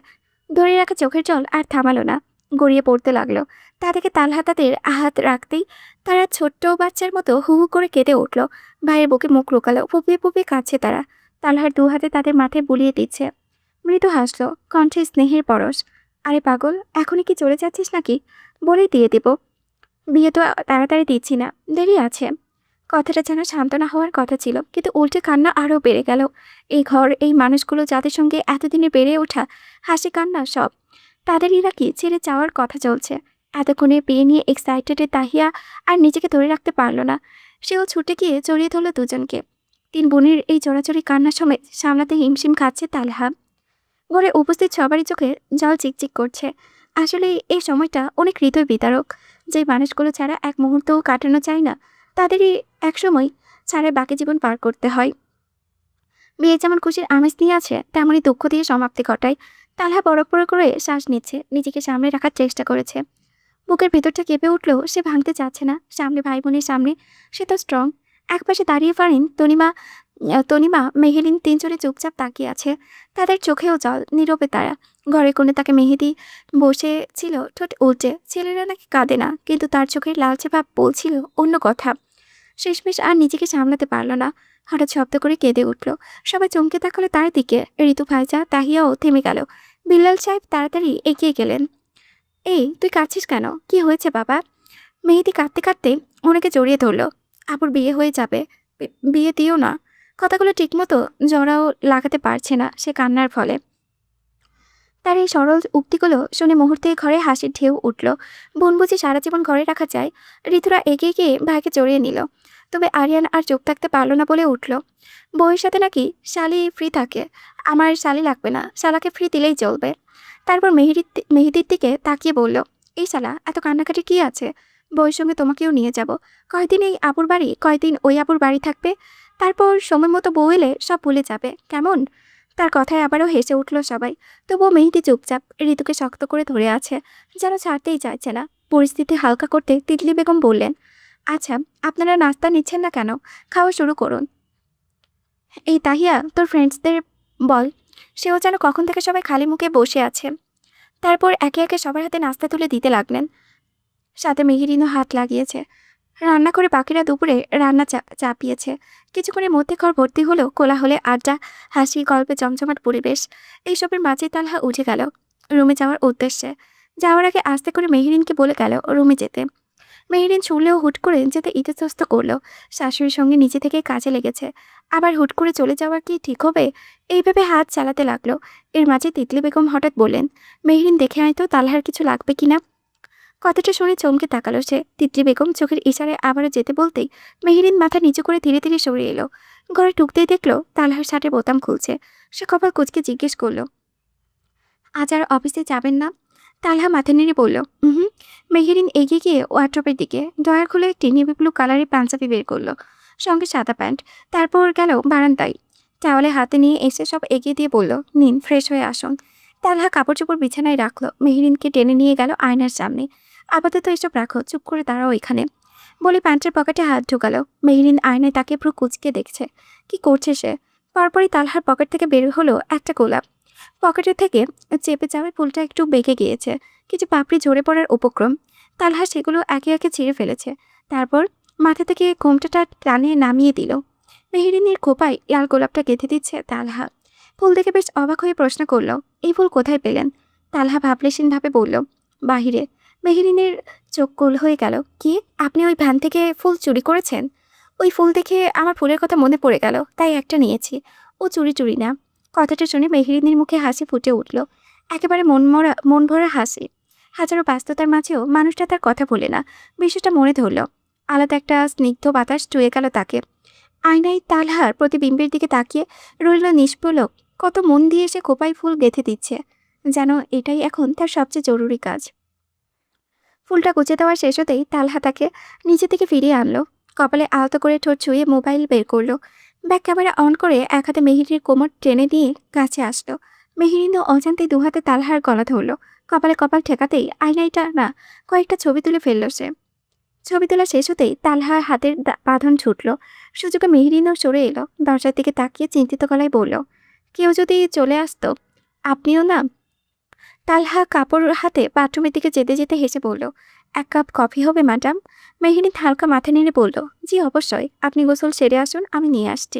Speaker 1: ধরে রাখা চোখের জল আর থামালো না, গড়িয়ে পড়তে লাগলো। তাদেরকে তালহা তাদের হাত রাখতেই তারা ছোট্ট বাচ্চার মতো হু হু করে কেঁদে উঠল। ভাইয়ের বুকে মুখ লুকালো, ফুপিয়ে ফুপিয়ে কাঁদছে তারা। তালহার 2 হাতে তাদের মাথায় বুলিয়ে দিচ্ছে। মৃদু হাসলো, কণ্ঠে স্নেহের পরশ। আরে পাগল, এখনই কি চলে যাচ্ছিস নাকি? বলেই দিয়ে দেব। বিয়ে তো তাড়াতাড়ি দিচ্ছি না, দেরি আছে। কথাটা যেন সান্ত্বনা হওয়ার কথা ছিল, কিন্তু উল্টে কান্না আরও বেড়ে গেল। এই ঘর, এই মানুষগুলো যাদের সঙ্গে এতদিনে বেড়ে ওঠা, হাসি কান্না সব তাদেরই নাকি ছেড়ে যাওয়ার কথা চলছে। এতক্ষণে বিয়ে নিয়ে এক্সাইটেডে তাহিয়া আর নিজেকে ধরে রাখতে পারল না। সেও ছুটে গিয়ে জড়িয়ে ধরল দুজনকে। 3 বোনের এই চড়াচড়ি কান্নার সময় সামলাতে হিমশিম খাচ্ছে তালহা। ঘরে উপস্থিত সবারই চোখে জল চিকচিক করছে। আসলে এই সময়টা অনেক হৃদয় বিতারক। যে মানুষগুলো ছাড়া এক মুহূর্তও কাটানো চায় না, তাদেরই একসময় ছাড়া বাকি জীবন পার করতে হয়। বিয়ে যেমন খুশির আমেজ নিয়ে আছে, তেমনই দুঃখ দিয়ে সমাপ্তি ঘটায়। তালহা বরফ করে শ্বাস নিচ্ছে, নিজেকে সামনে রাখার চেষ্টা করেছে। বুকের ভেতরটা কেঁপে উঠলেও সে ভাঙতে চাচ্ছে না। সামনে ভাই বোনের সামনে সে তো স্ট্রং। একপাশে দাঁড়িয়ে পারেন তনিমা, মেহেরিন, 3 জনে চুপচাপ তাকিয়ে আছে। তাদের চোখেও জল, নীরবে তারা। ঘরের কোণে তাকে মেহেদি বসে ছিল, ঠোঁট উল্টে। ছেলেরা নাকি কাঁদে না, কিন্তু তার চোখের লালচে ভাব বলছিল অন্য কথা। শেষমেশ আর নিজেকে সামলাতে পারল না, হঠাৎ শব্দ করে কেঁদে উঠল। সবাই চমকে তাকালো তার দিকে। ঋতু, ফাইজা, তাহিয়াও থেমে গেল। বিল্লাল সাহেব তাড়াতাড়ি এগিয়ে গেলেন। এই, তুই কাঁদছিস কেন? কি হয়েছে বাবা? মেহেদি কাঁদতে কাঁদতে ওনাকে জড়িয়ে ধরল। আপুর বিয়ে হয়ে যাবে, বিয়ে দিও না। কথাগুলো ঠিকমতো জড়াও লাগাতে পারছে না সে কান্নার ফলে। তার এই সরল উক্তিগুলো শুনে মুহূর্তে ঘরে হাসির ঢেউ উঠল। বোন বুঝি সারা জীবন ঘরে রাখা যায়? ঋতুরা এগিয়ে গিয়ে ভাইকে জড়িয়ে নিল। তবে আরিয়ান আর চুপ থাকতে পারল না বলে উঠল, বউয়ের সাথে নাকি শালি ফ্রি থাকে। আমার শালি লাগবে না, শালাকে ফ্রি দিলেই চলবে। তারপর মেহেদির দিকে তাকিয়ে বলল, এই শালা, এত কান্নাকাটি কি আছে? বউয়ের সঙ্গে তোমাকেও নিয়ে যাব। কয়দিন এই আপুর বাড়ি, কয়দিন ওই আপুর বাড়ি থাকবে। তারপর সময় মতো বউ এলে সব ভুলে যাবে, কেমন? তার কথায় আবারও হেসে উঠল সবাই। তবুও মেহেদি চুপচাপ ঋতুকে শক্ত করে ধরে আছে, যেন ছাড়তেই চাইছে না। পরিস্থিতি হালকা করতে তিতলি বেগম বললেন, আচ্ছা, আপনারা নাস্তা নিচ্ছেন না কেন? খাওয়া শুরু করুন। এই তাহিয়া, তোর ফ্রেন্ডসদের বল, সেও যেন কখন থেকে সবাই খালি মুখে বসে আছে। তারপর একে একে সবার হাতে নাস্তা তুলে দিতে লাগলেন। সাথে মেহেরিনও হাত লাগিয়েছে। রান্না করে বাকিরা দুপুরে রান্না চাপিয়েছে। কিছুক্ষণের মধ্যে ঘর ভর্তি হলো কোলাহলে, আড্ডা, হাসি, গল্পে জমজমাট পরিবেশ। এইসবের মাঝে তালহা উঠে গেল রুমে যাওয়ার উদ্দেশ্যে। যাওয়ার আগে আস্তে করে মেহেরিনকে বলে গেল রুমে যেতে। মেহেরিন শুনলেও হুট করে যেতে ইতস্তত করলো। শাশুড়ির সঙ্গে নিজে থেকে কাজে লেগেছে, আবার হুট করে চলে যাওয়া কি ঠিক হবে? এইভাবে হাত চালাতে লাগলো। এর মাঝে তিতলি বেগম হঠাৎ বললেন, মেহেরিন দেখে আয় তো তালহার কিছু লাগবে কিনা। কথাটা শুনে চমকে তাকালো সে। তিতলি বেগম চোখের ইশারায় আবারও যেতে বলতেই মেহেরিন মাথা নিচু করে ধীরে ধীরে সরে এলো। ঘরে ঢুকতেই দেখলো তালহার শার্টের বোতাম খুলছে। সে কপাল কুঁচকে জিজ্ঞেস করলো, আজ আর অফিসে যাবেন না? তালহা মাথা নেড়ে বলল, হুম। মেহেরিন এগিয়ে গিয়ে ওয়ার্ড্রপের দিকে ড্রয়ার খুলে একটি নেভি ব্লু কালারের পাঞ্জাবি বের করলো, সঙ্গে সাদা প্যান্ট। তারপর গেল বারান্দায়, টাওয়ালে হাতে নিয়ে এসে সব এগিয়ে দিয়ে বলল, নিন, ফ্রেশ হয়ে আসুন। তালহা কাপড় চোপড় বিছানায় রাখলো, মেহেরিনকে টেনে নিয়ে গেল আয়নার সামনে। আপাতত এসব রাখো, চুপ করে দাঁড়াও এখানে বলে প্যান্টের পকেটে হাত ঢুকালো। মেহেরিন আয়নায় তাকে পুরো কুচকে দেখছে। কি করছে সে? পরপরই তালহার পকেট থেকে বের হলো একটা গোলাপ। পকেটে থেকে চেপে যাওয়ায় ফুলটা একটু বেঁকে গিয়েছে, কিছু পাপড়ি ঝরে পড়ার উপক্রম। তালহা সেগুলো একে একে ছিঁড়ে ফেলেছে। তারপর মাথা থেকে ঘোমটাটা টানিয়ে নামিয়ে দিল। মেহেরিনের খোপায় লাল গোলাপটা গেঁথে দিচ্ছে তালহা। ফুল দেখে বেশ অবাক হয়ে প্রশ্ন করল, এই ফুল কোথায় পেলেন? তালহা ভাবলেশীনভাবে বলল, বাহিরে। মেহেরিনের চোখ গোল হয়ে গেল। কি, আপনি ওই ভ্যান থেকে ফুল চুরি করেছেন? ওই ফুল দেখে আমার ফুলের কথা মনে পড়ে গেল, তাই একটা নিয়েছি। ও চুরি না। কথাটা শুনে মেহেরিনের মুখে হাসি ফুটে উঠল, একেবারে মন ভরা হাসি। হাজারো ব্যস্ততার মাঝেও মানুষটা তার কথা বলে না, বিষয়টা মনে ধরল। আলাদা একটা স্নিগ্ধ বাতাস চুয়ে গেল তাকে। আয়নায় তালহার প্রতিবিম্বের দিকে তাকিয়ে রইল নিষ্পলক। কত মন দিয়ে সে খোপায় ফুল গেঁথে দিচ্ছে, যেন এটাই এখন তার সবচেয়ে জরুরি কাজ। ফুলটা গুছে দেওয়া শেষ হতেই তালহা তাকে নিচে থেকে ফিরিয়ে আনলো। কপালে আলতো করে ঠোঁট ছুঁয়ে মোবাইল বের করলো। ব্যাক ক্যামেরা অন করে এক হাতে মেহেরির কোমর টেনে দিয়ে কাছে আসলো। মেহেরিনও অজান্তে দু হাতে তালহার গলা ধরলো। কপালে কপাল ঠেকাতেই আয়নাইটা না কয়েকটা ছবি তুলে ফেললো সে। ছবি তোলা শেষ হতেই তালহার হাতের বাঁধন ছুটল। সুযোগে মেহেরিনও সরে এলো, দরজার দিকে তাকিয়ে চিন্তিত গলায় বলল, কেউ যদি চলে আসতো? আপনিও না। তালহা কাপড় হাতে বাথরুমের দিকে যেতে যেতে হেসে বলল, এক কাপ কফি হবে ম্যাডাম? মেহেরিন হালকা মাথা নেড়ে বলল, জি অবশ্যই, আপনি গোসল সেরে আসুন, আমি নিয়ে আসছি।